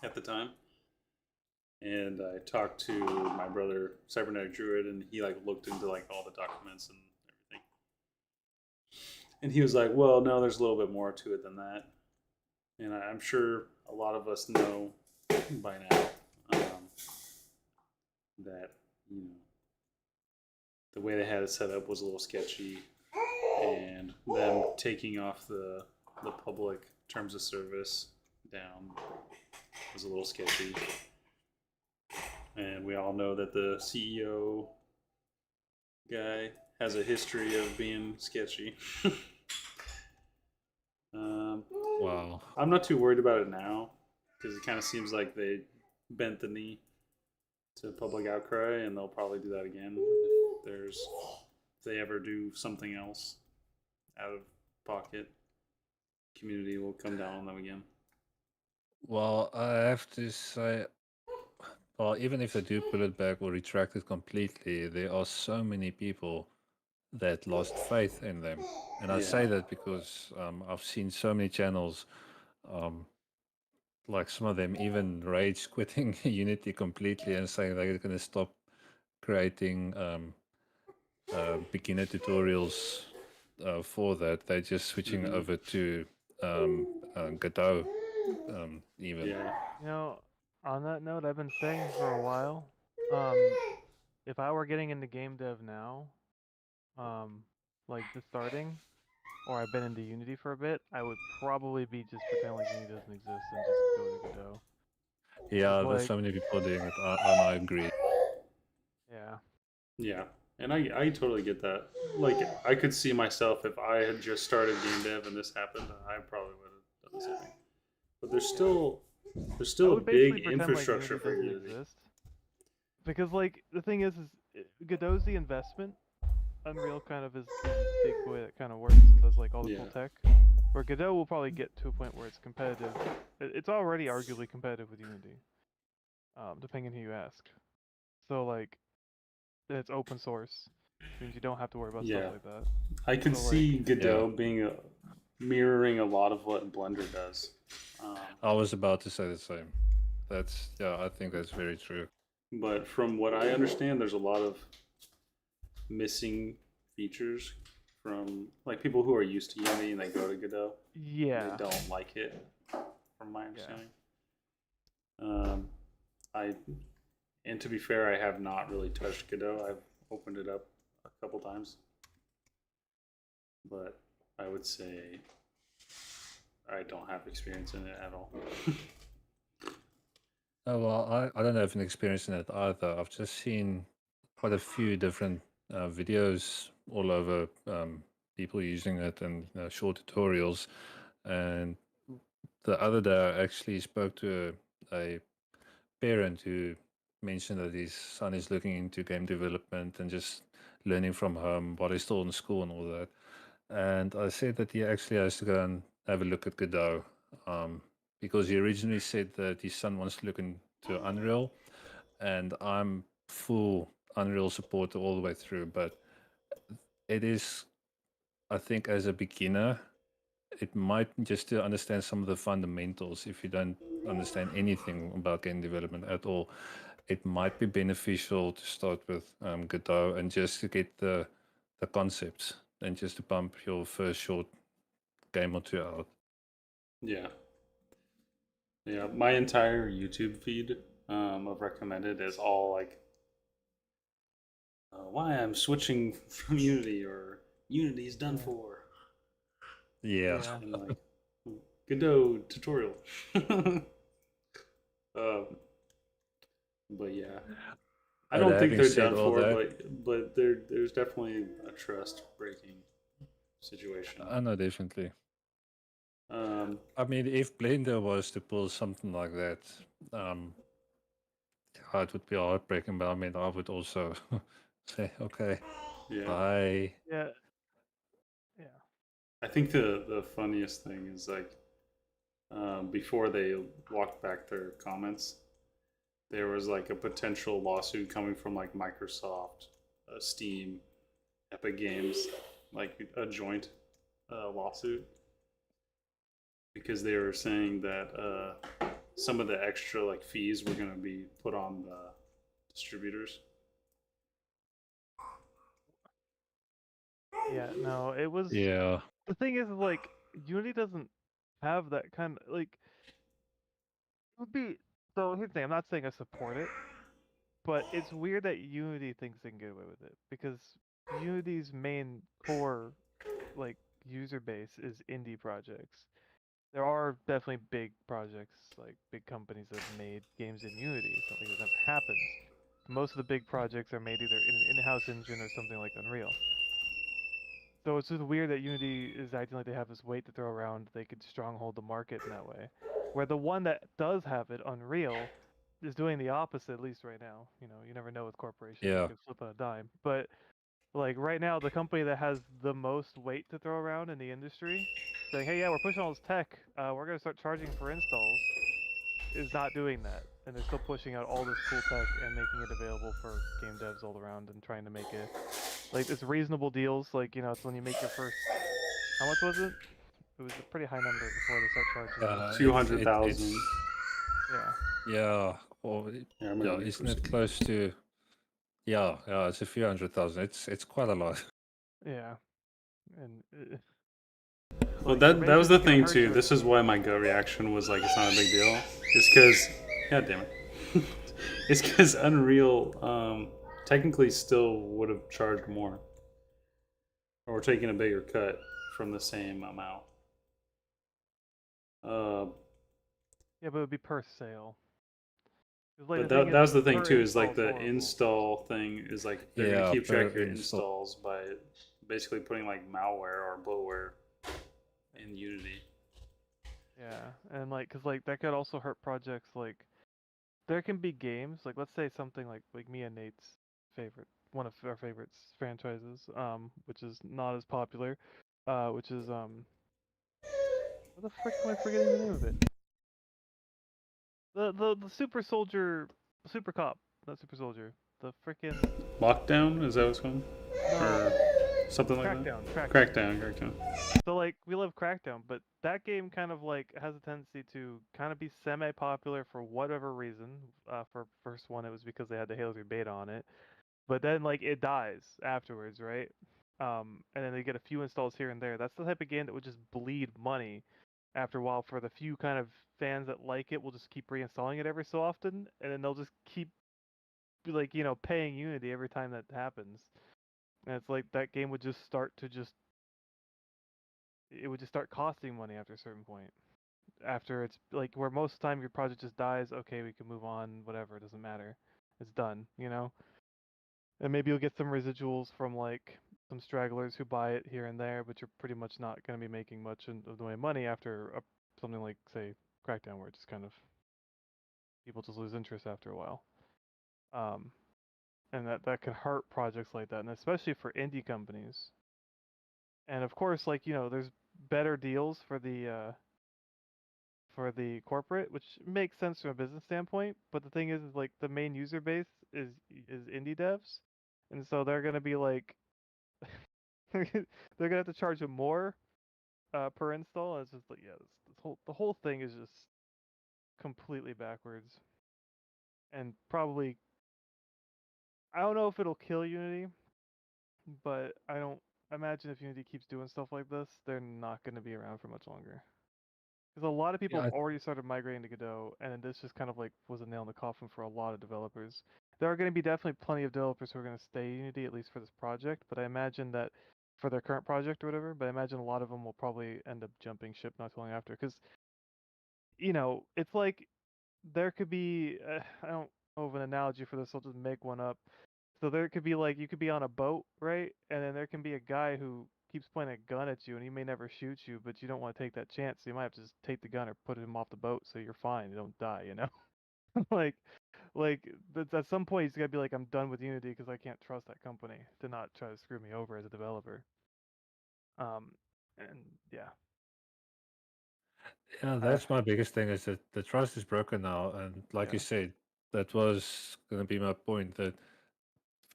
at the time. And I talked to my brother Cybernetic Druid, and he like looked into like all the documents and everything. And he was like, "Well, no, there's a little bit more to it than that." And I'm sure a lot of us know by now that you know the way they had it set up was a little sketchy, and them taking off the public terms of service down was a little sketchy. And we all know that the CEO guy has a history of being sketchy. um, Wow. I'm not too worried about it now because it kind of seems like they bent the knee to public outcry, and they'll probably do that again if they ever do something else out of pocket. Community will come down on them again. Well, I have to say, well, even if they do pull it back or retract it completely, there are so many people that lost faith in them. And I say Yeah. that because I've seen so many channels, like some of them even rage quitting Unity completely and saying they're going to stop creating beginner tutorials for that. They're just switching Mhm. over to Godot, even. Yeah. You know, on that note, I've been saying for a while, um, if I were getting into game dev now, um, like just starting, or I've been into Unity for a bit, I would probably be just pretend like Unity doesn't exist and just go to Godot. Cause Yeah, there's like, so many people doing it, and I agree. yeah, Yeah. And I totally get that. Like, I could see myself if I had just started game dev and this happened, I probably would have done the same thing. But there's I still a would basically big pretend like infrastructure Unity for doesn't Unity. exist. Because like the thing is Godot's the investment. Unreal kind of is the big boy that kind of works and does like all the cool Yeah. tech. Where Godot will probably get to a point where it's competitive. It's already arguably competitive with Unity, depending on who you ask. So like, it's open source, which means you don't have to worry about stuff Yeah. like that. I can So like, see Yeah, Godot being mirroring a lot of what Blender does. I was about to say the same. Yeah, I think that's very true. But from what I understand, there's a lot of missing features from like people who are used to Unity and they go to Godot and they yeah, don't like it, from my yeah. understanding. Um, I and to be fair, I have not really touched Godot. I've opened it up a couple times, but I would say I don't have experience in it at all. Oh, well, I don't have an experience in it either. I've just seen quite a few different videos all over, people using it and short tutorials. And the other day, I actually spoke to a parent who mentioned that his son is looking into game development and just learning from home while he's still in school and all that. And I said that he actually has to go and have a look at Godot, because he originally said that his son wants to look into Unreal, and I'm full Unreal supporter all the way through. But it is, I think, as a beginner, it might just to understand some of the fundamentals. If you don't understand anything about game development at all, it might be beneficial to start with Godot and just to get the concepts and just to pump your first short game or two out. Yeah, yeah. My entire YouTube feed of recommended is all like why I'm switching from Unity or Unity's done Yeah. for, Yeah. Yeah. and like Godot tutorial. um, but yeah, I But don't think having they're said done all for, that, but there's definitely a trust breaking situation. I know definitely. Um, I mean, if Blender was to pull something like that, um, yeah, it would be heartbreaking. But I mean, I would also say, okay, yeah, bye. Yeah. Yeah. I think the funniest thing is like before they walked back their comments, there was like a potential lawsuit coming from like Microsoft, Steam, Epic Games, like a joint lawsuit because they were saying that some of the extra like fees were going to be put on the distributors. Yeah. No, it was. Yeah. The thing is, like, Unity doesn't have that kind of like. It would be. So here's the thing. I'm not saying I support it, but it's weird that Unity thinks they can get away with it because Unity's main core, like, user base is indie projects. There are definitely big projects, like big companies that have made games in Unity. It's not like it never happens. Most of the big projects are made either in an in-house engine or something like Unreal. So it's just weird that Unity is acting like they have this weight to throw around. They could stronghold the market in that way. Where the one that does have it, Unreal, is doing the opposite, at least right now. You know, you never know with corporations, they Yeah. could flip on a dime. But like right now, the company that has the most weight to throw around in the industry, saying, "Hey, yeah, we're pushing all this tech. We're gonna start charging for installs," is not doing that, and they're still pushing out all this cool tech and making it available for game devs all around and trying to make a like it's reasonable deals. Like it's when you make your first. How much was it? It was a pretty high number before they start charging you. Yeah, 200,000. Yeah. yeah, or Yeah, I remember yeah, when it isn't first it came close to? Yeah, it's a few 100,000. It's quite a lot. Yeah. And Well, like that was eventually the it's gonna thing hurt too. you. This is why my gut reaction was like, it's not a big deal. It's because, god damn it, it's because Unreal technically still would have charged more, or taken a bigger cut from the same amount. Uh, Yeah, but it would be per sale. 'Cause, like but the thing that is, was the thing per too. Is install like is the horrible. install thing is like they're gonna Yeah, keep track of per your install. installs by basically putting like malware or bloatware in Unity. Yeah, and cause that could also hurt projects. Like there can be games, like let's say something like me and Nate's favorite, one of our favorites franchises, which is not as popular, which is what the frick am I forgetting the name of it? The super soldier, super cop, not super soldier. The frickin' Lockdown, is that what it's called? no, Or something like that? Crackdown. Crackdown. So we love Crackdown, but that game kind of has a tendency to kind of be semi-popular for whatever reason. For first one, it was because they had the Halo 3 beta on it, but then it dies afterwards, right? And then they get a few installs here and there. That's the type of game that would just bleed money after a while. For the few kind of fans that like it, will just keep reinstalling it every so often, and then they'll just keep paying Unity every time that happens. And it's like that game would just start to just it would just start costing money after a certain point. After it's where most of the time your project just dies, okay, we can move on, whatever, it doesn't matter. It's done. And maybe you'll get some residuals from some stragglers who buy it here and there, but you're pretty much not going to be making much of the way of money after something like, say, Crackdown, where it just kind of people just lose interest after a while. And that can hurt projects like that, and especially for indie companies. And of course, there's better deals for the corporate, which makes sense from a business standpoint. But the thing is the main user base is indie devs, and so they're gonna be they're gonna have to charge them more per install. And it's just the whole thing is just completely backwards, and probably I don't know if it'll kill Unity, but I don't imagine if Unity keeps doing stuff like this, they're not gonna be around for much longer. Because a lot of people Yeah, have already started migrating to Godot, and this just kind of was a nail in the coffin for a lot of developers. There are going to be definitely plenty of developers who are going to stay Unity at least for this project, but I imagine that for their current project or whatever. But I imagine a lot of them will probably end up jumping ship not too long after, because it's like there could be I don't know of an analogy for this. I'll just make one up. So there could be you could be on a boat, right? And then there can be a guy who keeps pointing a gun at you, and he may never shoot you, but you don't want to take that chance. So you might have to just take the gun or put him off the boat so you're fine. You don't die. like, at some point he's gotta be like, I'm done with Unity because I can't trust that company to not try to screw me over as a developer. And yeah, yeah, uh, that's my biggest thing is that the trust is broken now, and like you yeah, said, that was going to be my point. That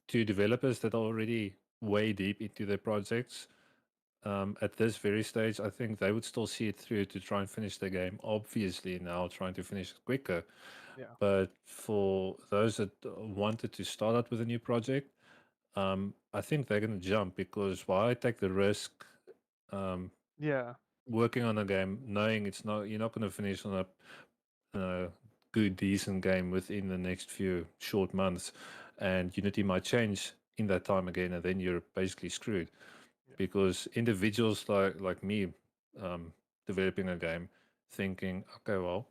to developers that are already way deep into their projects, at this very stage, I think they would still see it through to try and finish the game. Obviously, now trying to finish it quicker. yeah, But for those that wanted to start out with a new project, I think they're going to jump because why take the risk um, yeah, working on a game knowing it's not you're not going to finish on a good decent game within the next few short months, and Unity might change in that time again, and then you're basically screwed yeah, because individuals like me developing a game thinking, okay, well,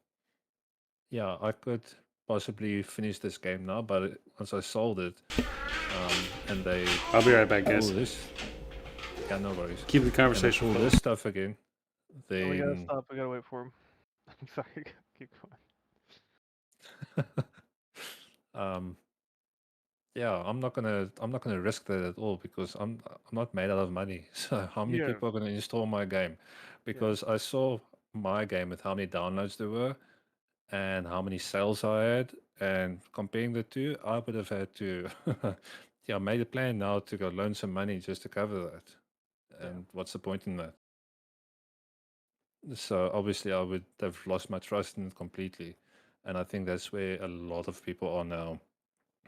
yeah, I could possibly finish this game now, but once I sold it, and they I'll be right back, pull guys. this, yeah, no worries, Keep the and they conversation pull flowing. this stuff again, and we gotta then stop. We gotta wait for him. I'm sorry, keep um, yeah, I'm not gonna risk that at all because I'm not made out of money. So how going. many Yeah, people are gonna install my game? yeah, Because I saw my game with how many downloads there were and how many sales I had, and comparing the two, I would have had to, yeah, I made a plan now to go loan some money just to cover that. Yeah. And what's the point in that? So obviously, I would have lost my trust in it completely. And I think that's where a lot of people are now.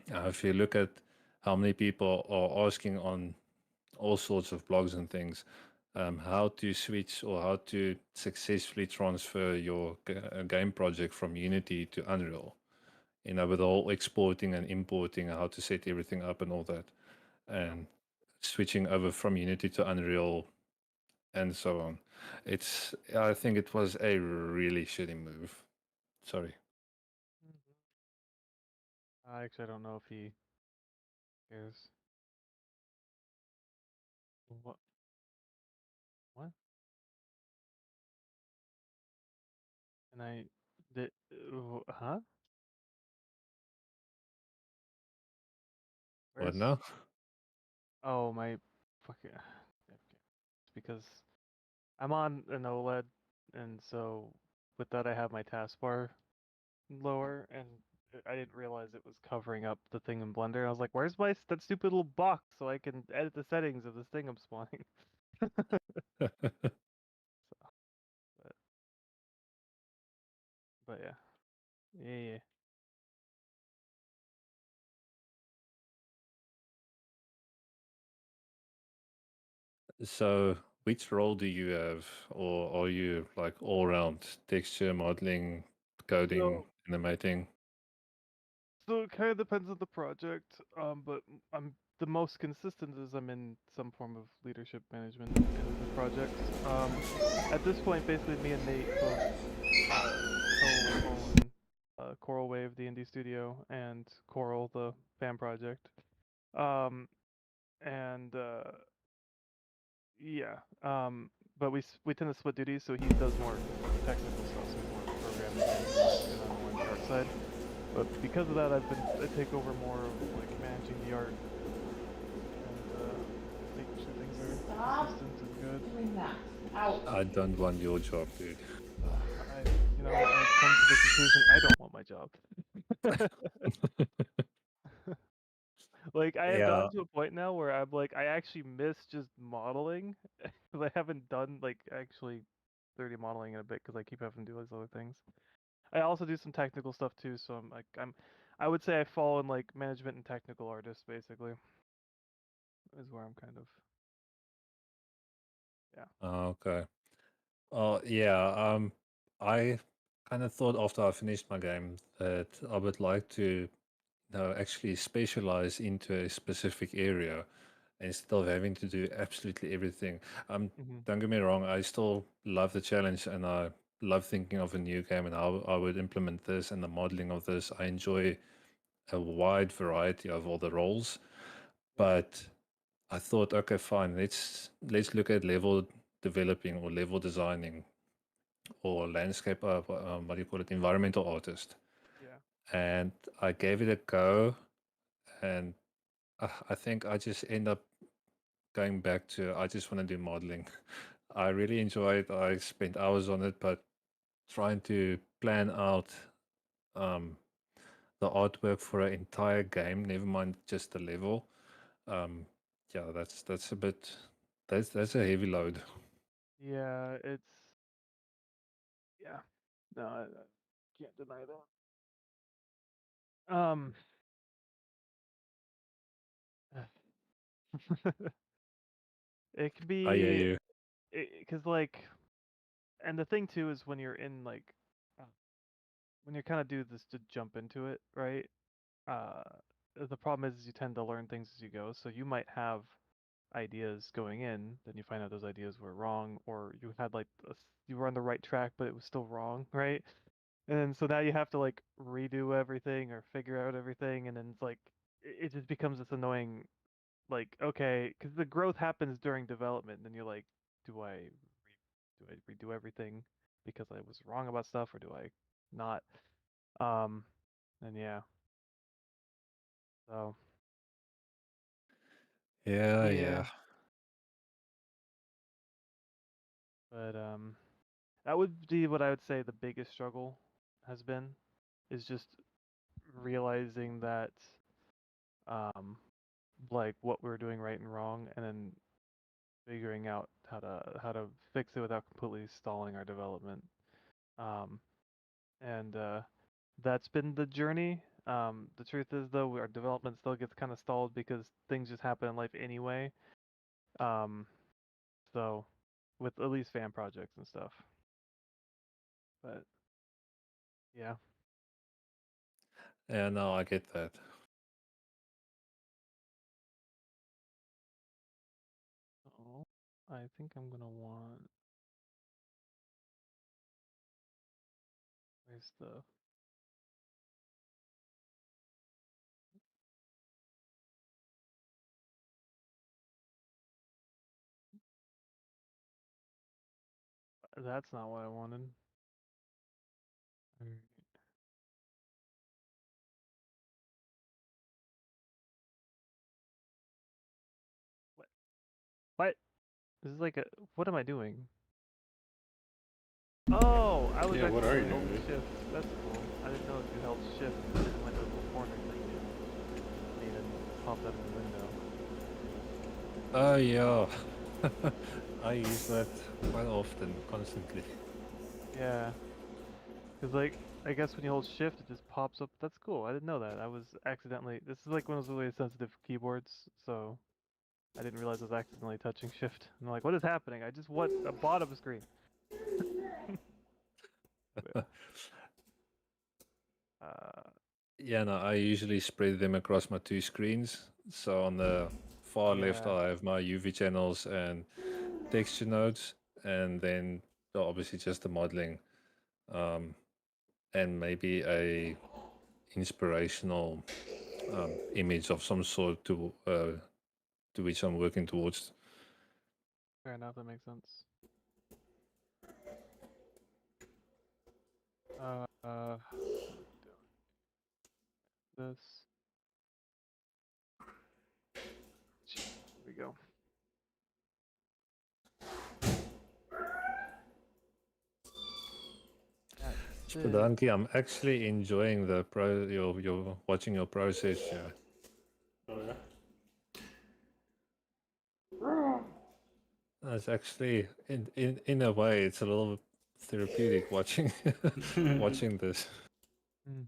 If you look at how many people are asking on all sorts of blogs and things, how to switch or how to successfully transfer your game project from Unity to Unreal. With all exporting and importing, how to set everything up and all that, and switching over from Unity to Unreal and so on. I think it was a really shitty move. Sorry. Actually, I don't know if he cares. What? What? And I did. Huh? What Where's? now? Oh, my fucking. Okay. It's because I'm on an OLED, and so with that I have my taskbar lower, and I didn't realize it was covering up the thing in Blender. I was like, "Where's that stupid little box so I can edit the settings of this thing I'm spawning?" but, but yeah, yeah. So, which role do you have, or are you like all round texture modeling, coding, So animating? So it kind of depends on the project, but I'm the most consistent is I'm in some form of leadership management in the projects. At this point, basically, me and Nate both co-own Coral Wave, the indie studio, and Coral, the fan project. Um, and yeah, but we tend to split duties, so he does more technical stuff, so he's more programming management, and I'm more on the art side. But because of that, I take over more of like managing the art and making sure things are Stop consistent and good. doing that. Out. I don't want your job, dude. I've come to the conclusion I don't want my job. Like I have Yeah. gotten to a point now where I'm like I actually miss just modeling because I haven't done like actually 3D modeling in a bit because I keep having to do those other things. I also do some technical stuff too, so I would say I fall in like management and technical artist basically is where I'm kind of yeah. Okay. Oh, yeah. I kind of thought after I finished my game that I would like to actually specialize into a specific area instead of having to do absolutely everything. Mm-hmm. Don't get me wrong, I still love the challenge and I love thinking of a new game and how I would implement this and the modeling of this. I enjoy a wide variety of all the roles, but I thought, okay, fine, let's look at level developing or level designing or landscape, what do you call it, environmental artist. Yeah. And I gave it a go, and I think I just end up going back to I just want to do modeling. I really enjoy it. I spent hours on it, but trying to plan out um, the artwork for an entire game, never mind just the level. Um, yeah, that's a bit that's a heavy load. Yeah, it's yeah. No, I can't deny that. It can I hear be you. because like, and the thing too is when you're in like, uh, when you kind of do this to jump into it, right? Uh, the problem is you tend to learn things as you go, so you might have ideas going in, then you find out those ideas were wrong, or you had like you were on the right track, but it was still wrong, right? And so now you have to like redo everything or figure out everything, and then it's like it just becomes this annoying like okay, because the growth happens during development, and then you're like, do I redo everything because I was wrong about stuff, or do I not? Um, and yeah, so Yeah, yeah, yeah. but that would be what I would say the biggest struggle has been, is just realizing that um like what we were doing right and wrong, and then figuring out how to fix it without completely stalling our development. Um, and that's been the journey. The truth is, though, our development still gets kind of stalled because things just happen in life anyway. Um, so, with at least fan projects and stuff. But yeah, Yeah, no, I get that. so I think I'm gonna want. Where's the? That's not what I wanted. Alright. What? What? This is like a. What am I doing? Oh, I was Yeah, what are you actually doing, holding dude? shift. That's cool. I didn't know if you held shift and it went to a little corner thing and even popped up in the window. Oh, yeah. I use that quite often, constantly. Yeah, because like I guess when you hold shift, it just pops up. That's cool. I didn't know that. I was accidentally. This is like one of those really sensitive keyboards, so I didn't realize I was accidentally touching shift. And I'm like, what is happening? I just want a bottom screen. Yeah. Uh, Yeah, no, I usually spread them across my two screens. So on the far left, yeah. I have my UV channels and texture nodes, and then obviously just the modeling, um, and maybe a inspirational image of some sort to which I'm working towards. Fair enough. That makes sense. What am I doing? This. Here we go. That's it. Sperdunky, I'm actually enjoying the your watching your process. Yeah. Oh yeah. It's actually in a way it's a little therapeutic watching watching this. Mm.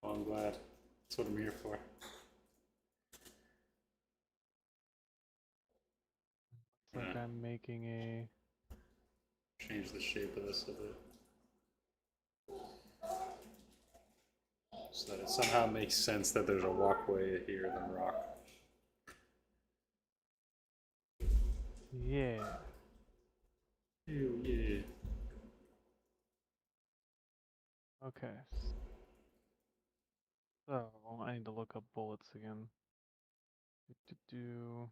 Well, I'm glad. That's what I'm here for. It's like Yeah. I'm making a. Change the shape of this a bit so that it somehow makes sense that there's a walkway here than rock. Yeah. Ew, yeah. Okay. So I need to look up bullets again. Do.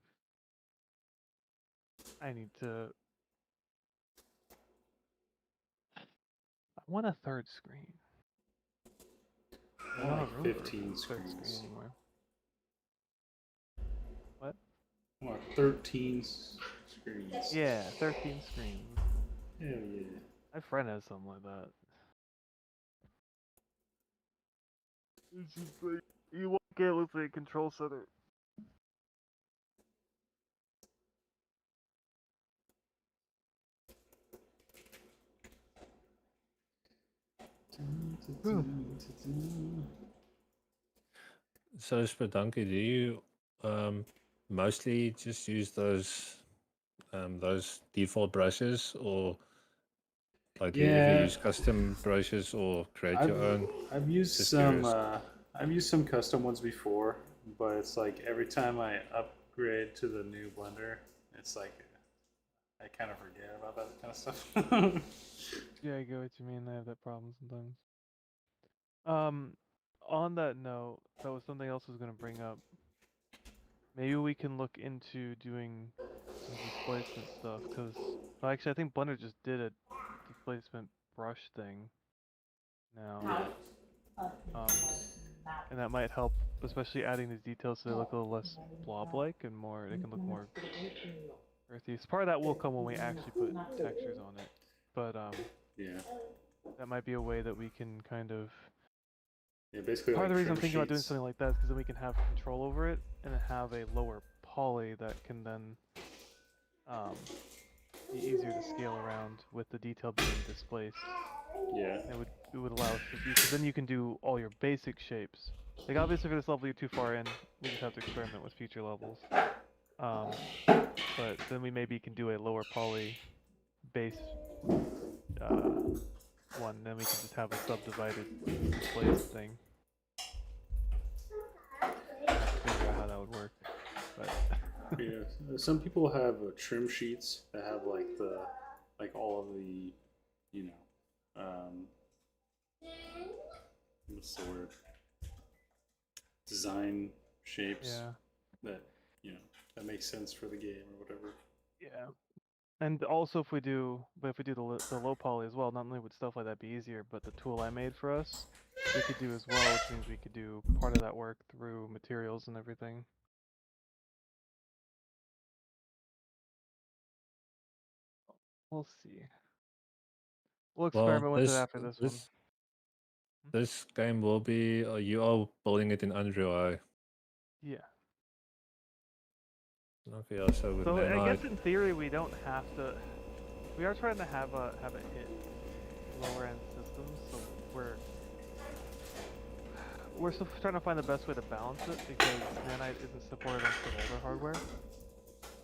I need to. I want a third screen. I I don't have like room for a 15 third screen screens. anymore. What? I want 13 screens. Yeah, 13 screens. Hell yeah. My friend has something like that. It's just like you walk in, it looks like a control center. So Sperdunky, do you mostly just use those default brushes, or like do you ever Yeah, use custom brushes or create I've your own? I've used Just some curious. I've used some custom ones before, but it's like every time I upgrade to the new blender, it's like I kind of forget about that kind of stuff. Yeah, I get what you mean. I have that problem sometimes. Um, on that note, that was something else I was gonna bring up. Maybe we can look into doing some displacement stuff, cause well, actually I think Blender just did a displacement brush thing now. And that might help, especially adding these details so they look a little less blob-like and more. They can look more earthy. So part of that will come when we actually put textures on it, but Yeah. that might be a way that we can kind of Yeah, basically Part like of the reason trim I'm thinking about doing sheets. something like that is because then we can have control over it and then have a lower poly that can then be easier to scale around with the detail being displaced. Yeah. It would allow us to do, because then you can do all your basic shapes. Like obviously for this level you're too far in, we just have to experiment with future levels. But then we maybe can do a lower poly base one, then we can just have a subdivided displaced thing. Figure out how that would work. But Yeah. Some people have trim sheets that have like all of the, you know, what's the word? Design shapes yeah. that, you know, that makes sense for the game or whatever. Yeah. And also if we do the low poly as well, not only would stuff like that be easier, but the tool I made for us, we could do as well, which means we could do part of that work through materials and everything. We'll see. We'll Well, experiment with it after this one. this game will be you are building it in Unreal. Yeah. Okay, so with So I Nanite, guess in theory we don't have to. We are trying to have it hit lower end systems, so we're still trying to find the best way to balance it because Nanite isn't supported on some older hardware.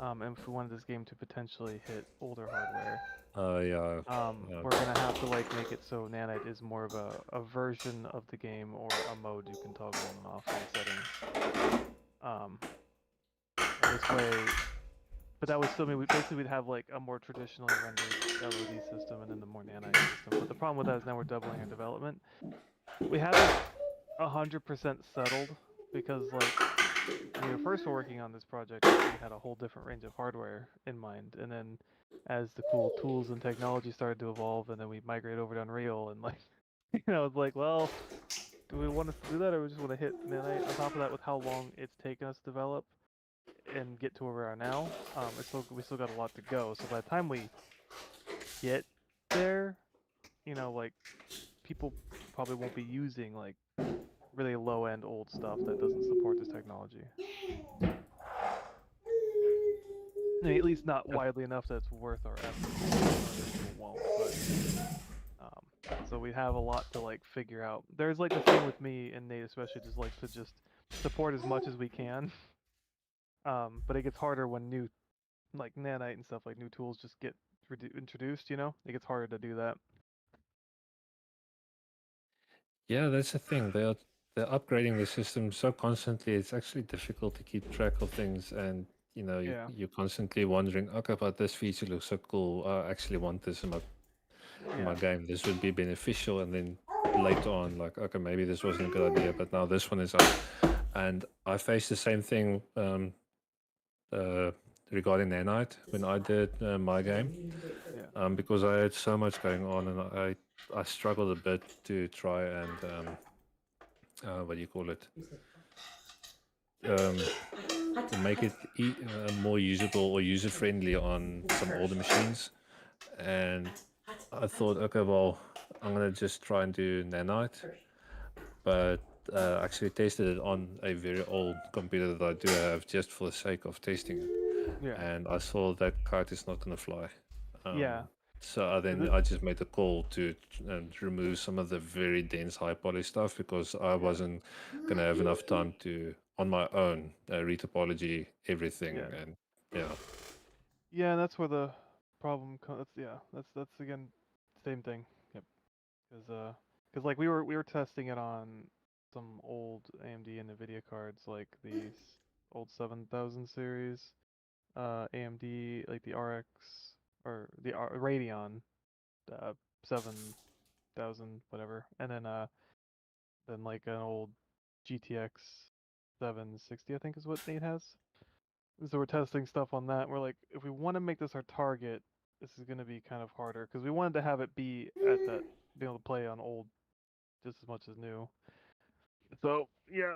And if we wanted this game to potentially hit older hardware, we're gonna have to like make it so Nanite is more of a version of the game or a mode you can toggle on and off in the settings. And this way, but that would still mean we'd have like a more traditionally rendered LOD system and then the more Nanite system. But the problem with that is now we're doubling our development. We haven't 100% settled because like when we first were working on this project, we had a whole different range of hardware in mind, and then as the cool tools and technology started to evolve, and then we migrated over to Unreal, and like, it's like, well, do we want us to do that, or we just want to hit Nanite? On top of that, with how long it's taken us to develop and get to where we are now, we still got a lot to go. So by the time we get there, like people probably won't be using like really low end old stuff that doesn't support this technology. I mean, at least not widely enough that it's worth our effort. Other people won't, but so we have a lot to like figure out. There's like the thing with me and Nate especially, just like to just support as much as we can. But it gets harder when new like Nanite and stuff like new tools just get introduced. It gets harder to do that. yeah, that's the thing. They're upgrading the system so constantly. It's actually difficult to keep track of things, and Yeah. you're constantly wondering, okay, but this feature looks so cool. I actually want this in my game. This would be beneficial, and then later on, like, okay, maybe this wasn't a good idea, but now this one is up. And I faced the same thing regarding Nanite when I did my game, because I had so much going on, and I struggled a bit to try and what do you call it? To make it more usable or user friendly on some older machines. And I thought, okay, well, I'm gonna just try and do Nanite, but actually tested it on a very old computer that I do have just for the sake of testing it. Yeah. And I saw that card is not gonna fly. Yeah. So then I just made a call to remove some of the very dense high poly stuff because I wasn't gonna have enough time to on my own retopology everything. Yeah. And yeah. Yeah, that's where the problem comes. That's again same thing. Yep. Because like we were testing it on some old AMD and NVIDIA cards, like these old 7000 series, AMD like the RX or the Radeon, 7000 whatever, and then like an old GTX 760 I think is what Nate has. So we're testing stuff on that. We're like, if we want to make this our target, this is going to be kind of harder because we wanted to have it be at that, be able to play on old just as much as new. So yeah,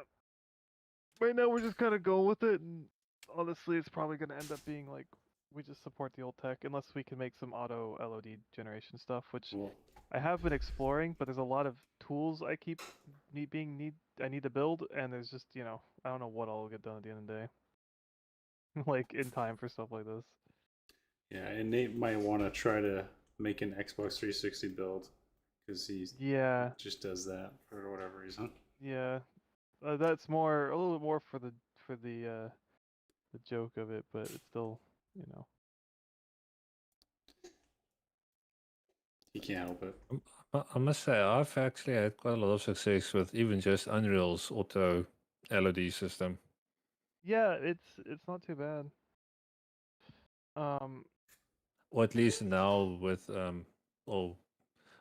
right now we're just kind of going with it, and honestly, it's probably going to end up being like we just support the old tech unless we can make some auto LOD generation stuff, which Well, I have been exploring, but there's a lot of tools I keep I need to build, and there's just I don't know what all will get done at the end of the day, like in time for stuff like this. Yeah, and Nate might want to try to make an Xbox 360 build because he Yeah, just does that for whatever reason. yeah, that's more a little bit more for the joke of it, but it's still you know He can't help it. I must say, I've actually had quite a lot of success with even just Unreal's auto LED system. yeah, it's not too bad. Um, Or at least now with, or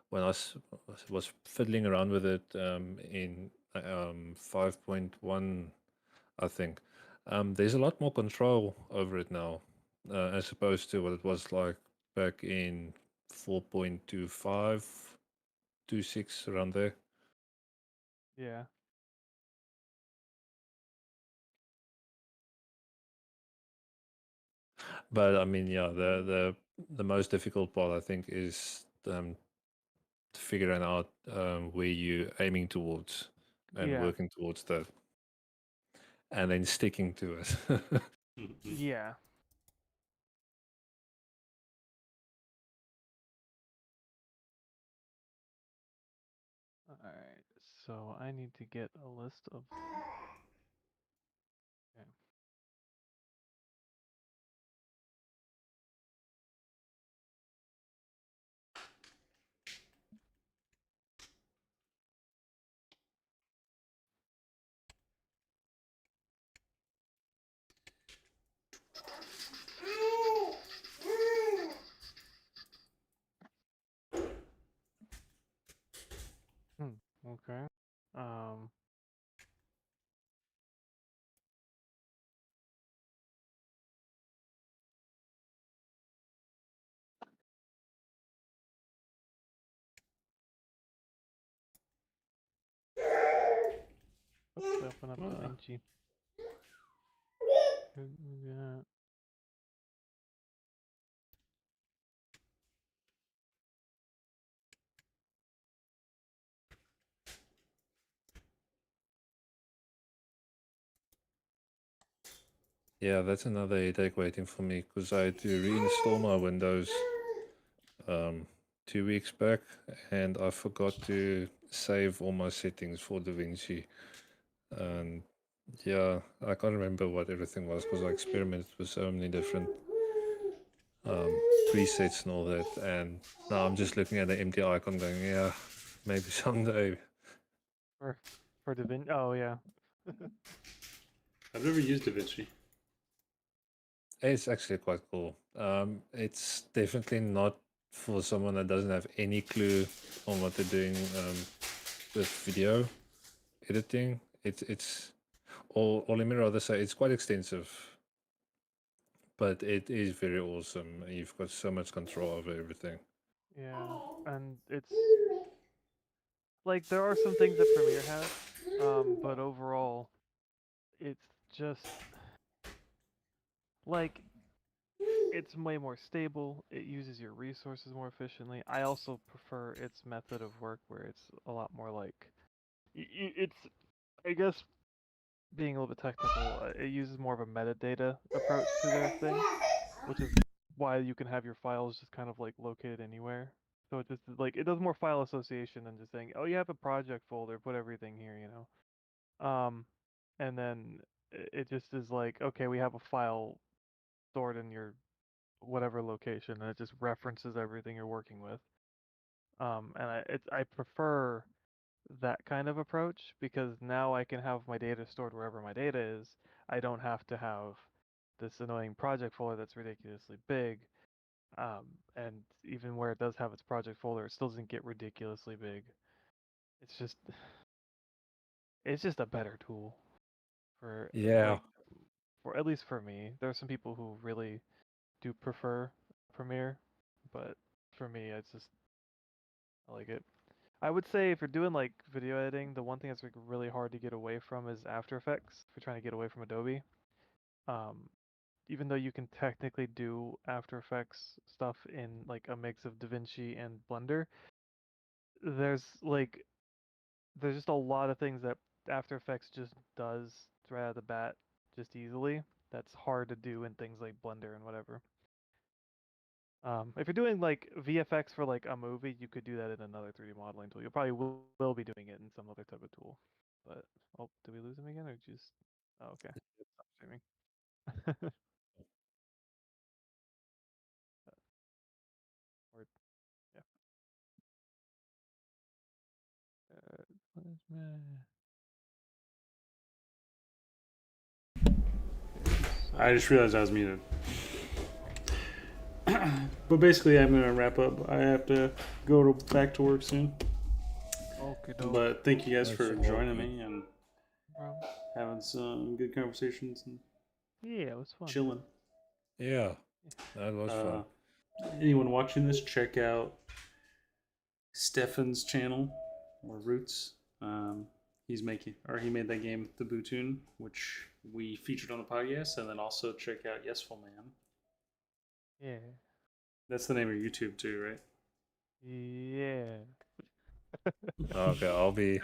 when I was fiddling around with it in 5.1, I think, there's a lot more control over it now, as opposed to what it was like back in 4.25, 26, around there. yeah, But I mean, yeah, the most difficult part I think is figuring out where you're aiming towards and yeah, working towards that, and then sticking to it. yeah. All right, so I need to get a list of. Okay. Okay. Um. Oops, I open up DaVinci. Yeah. Yeah, that's another headache waiting for me because I had to reinstall my Windows um, 2 weeks back, and I forgot to save all my settings for DaVinci. And yeah, I can't remember what everything was because I experimented with so many different presets and all that. And now I'm just looking at the empty icon going, yeah, maybe someday. For DaVinci. Oh yeah. I've never used DaVinci. It's actually quite cool. It's definitely not for someone that doesn't have any clue on what they're doing with video editing. Or let me rather say, it's quite extensive, but it is very awesome. You've got so much control over everything. Yeah, and it's like there are some things that Premiere has, but overall, it's just like it's way more stable. It uses your resources more efficiently. I also prefer its method of work where it's a lot more like it's. I guess being a little bit technical, it uses more of a metadata approach to their thing, which is why you can have your files just kind of like located anywhere. So it just like it does more file association than just saying, "Oh, you have a project folder, put everything here," you know. And then it just is like, "Okay, we have a file stored in your whatever location," and it just references everything you're working with. And I prefer that kind of approach because now I can have my data stored wherever my data is. I don't have to have this annoying project folder that's ridiculously big. And even where it does have its project folder, it still doesn't get ridiculously big. It's just it's just a better tool for Yeah, like for at least for me. There are some people who really do prefer Premiere, but for me, it's just I like it. I would say if you're doing like video editing, the one thing that's like really hard to get away from is After Effects. If you're trying to get away from Adobe, um, even though you can technically do After Effects stuff in like a mix of DaVinci and Blender, there's like there's just a lot of things that After Effects just does right out of the bat just easily. That's hard to do in things like Blender and whatever. If you're doing like VFX for like a movie, you could do that in another 3D modeling tool. You probably will be doing it in some other type of tool. But oh, did we lose him again or just? Oh, okay. Stop streaming. Or yeah. I just realized I was muted. But basically, I'm gonna wrap up. I have to go back to work soon. Okay, But thank you guys That's for all joining good. me and having some good conversations and Yeah, it was fun. chilling. Yeah, that was fun. Anyone watching this, check out Stefan's channel or Roots. He made that game, The Bootoon, which we featured on the podcast, and then also check out Yesful Man. Yeah. That's the name of your YouTube too, right? Yeah. Okay, I'll be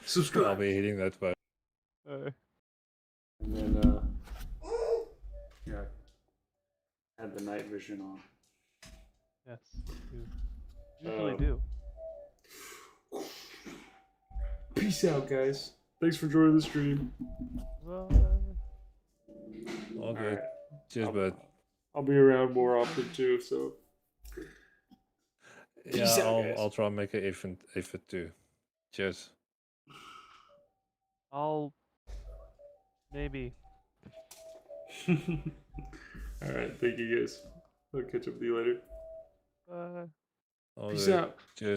Subscribe. I'll be hitting that way. And then yeah, had the night vision on. Yes, you usually do. Peace out, guys. Thanks for joining the stream. Well, All good. Alright. Cheers, bud. I'll be around more often too, so Yeah, Peace out, guys. I'll try and make an effort too. Cheers. I'll maybe. Alright, thank you guys. I'll catch up with you later. All Peace good. out. Cheers.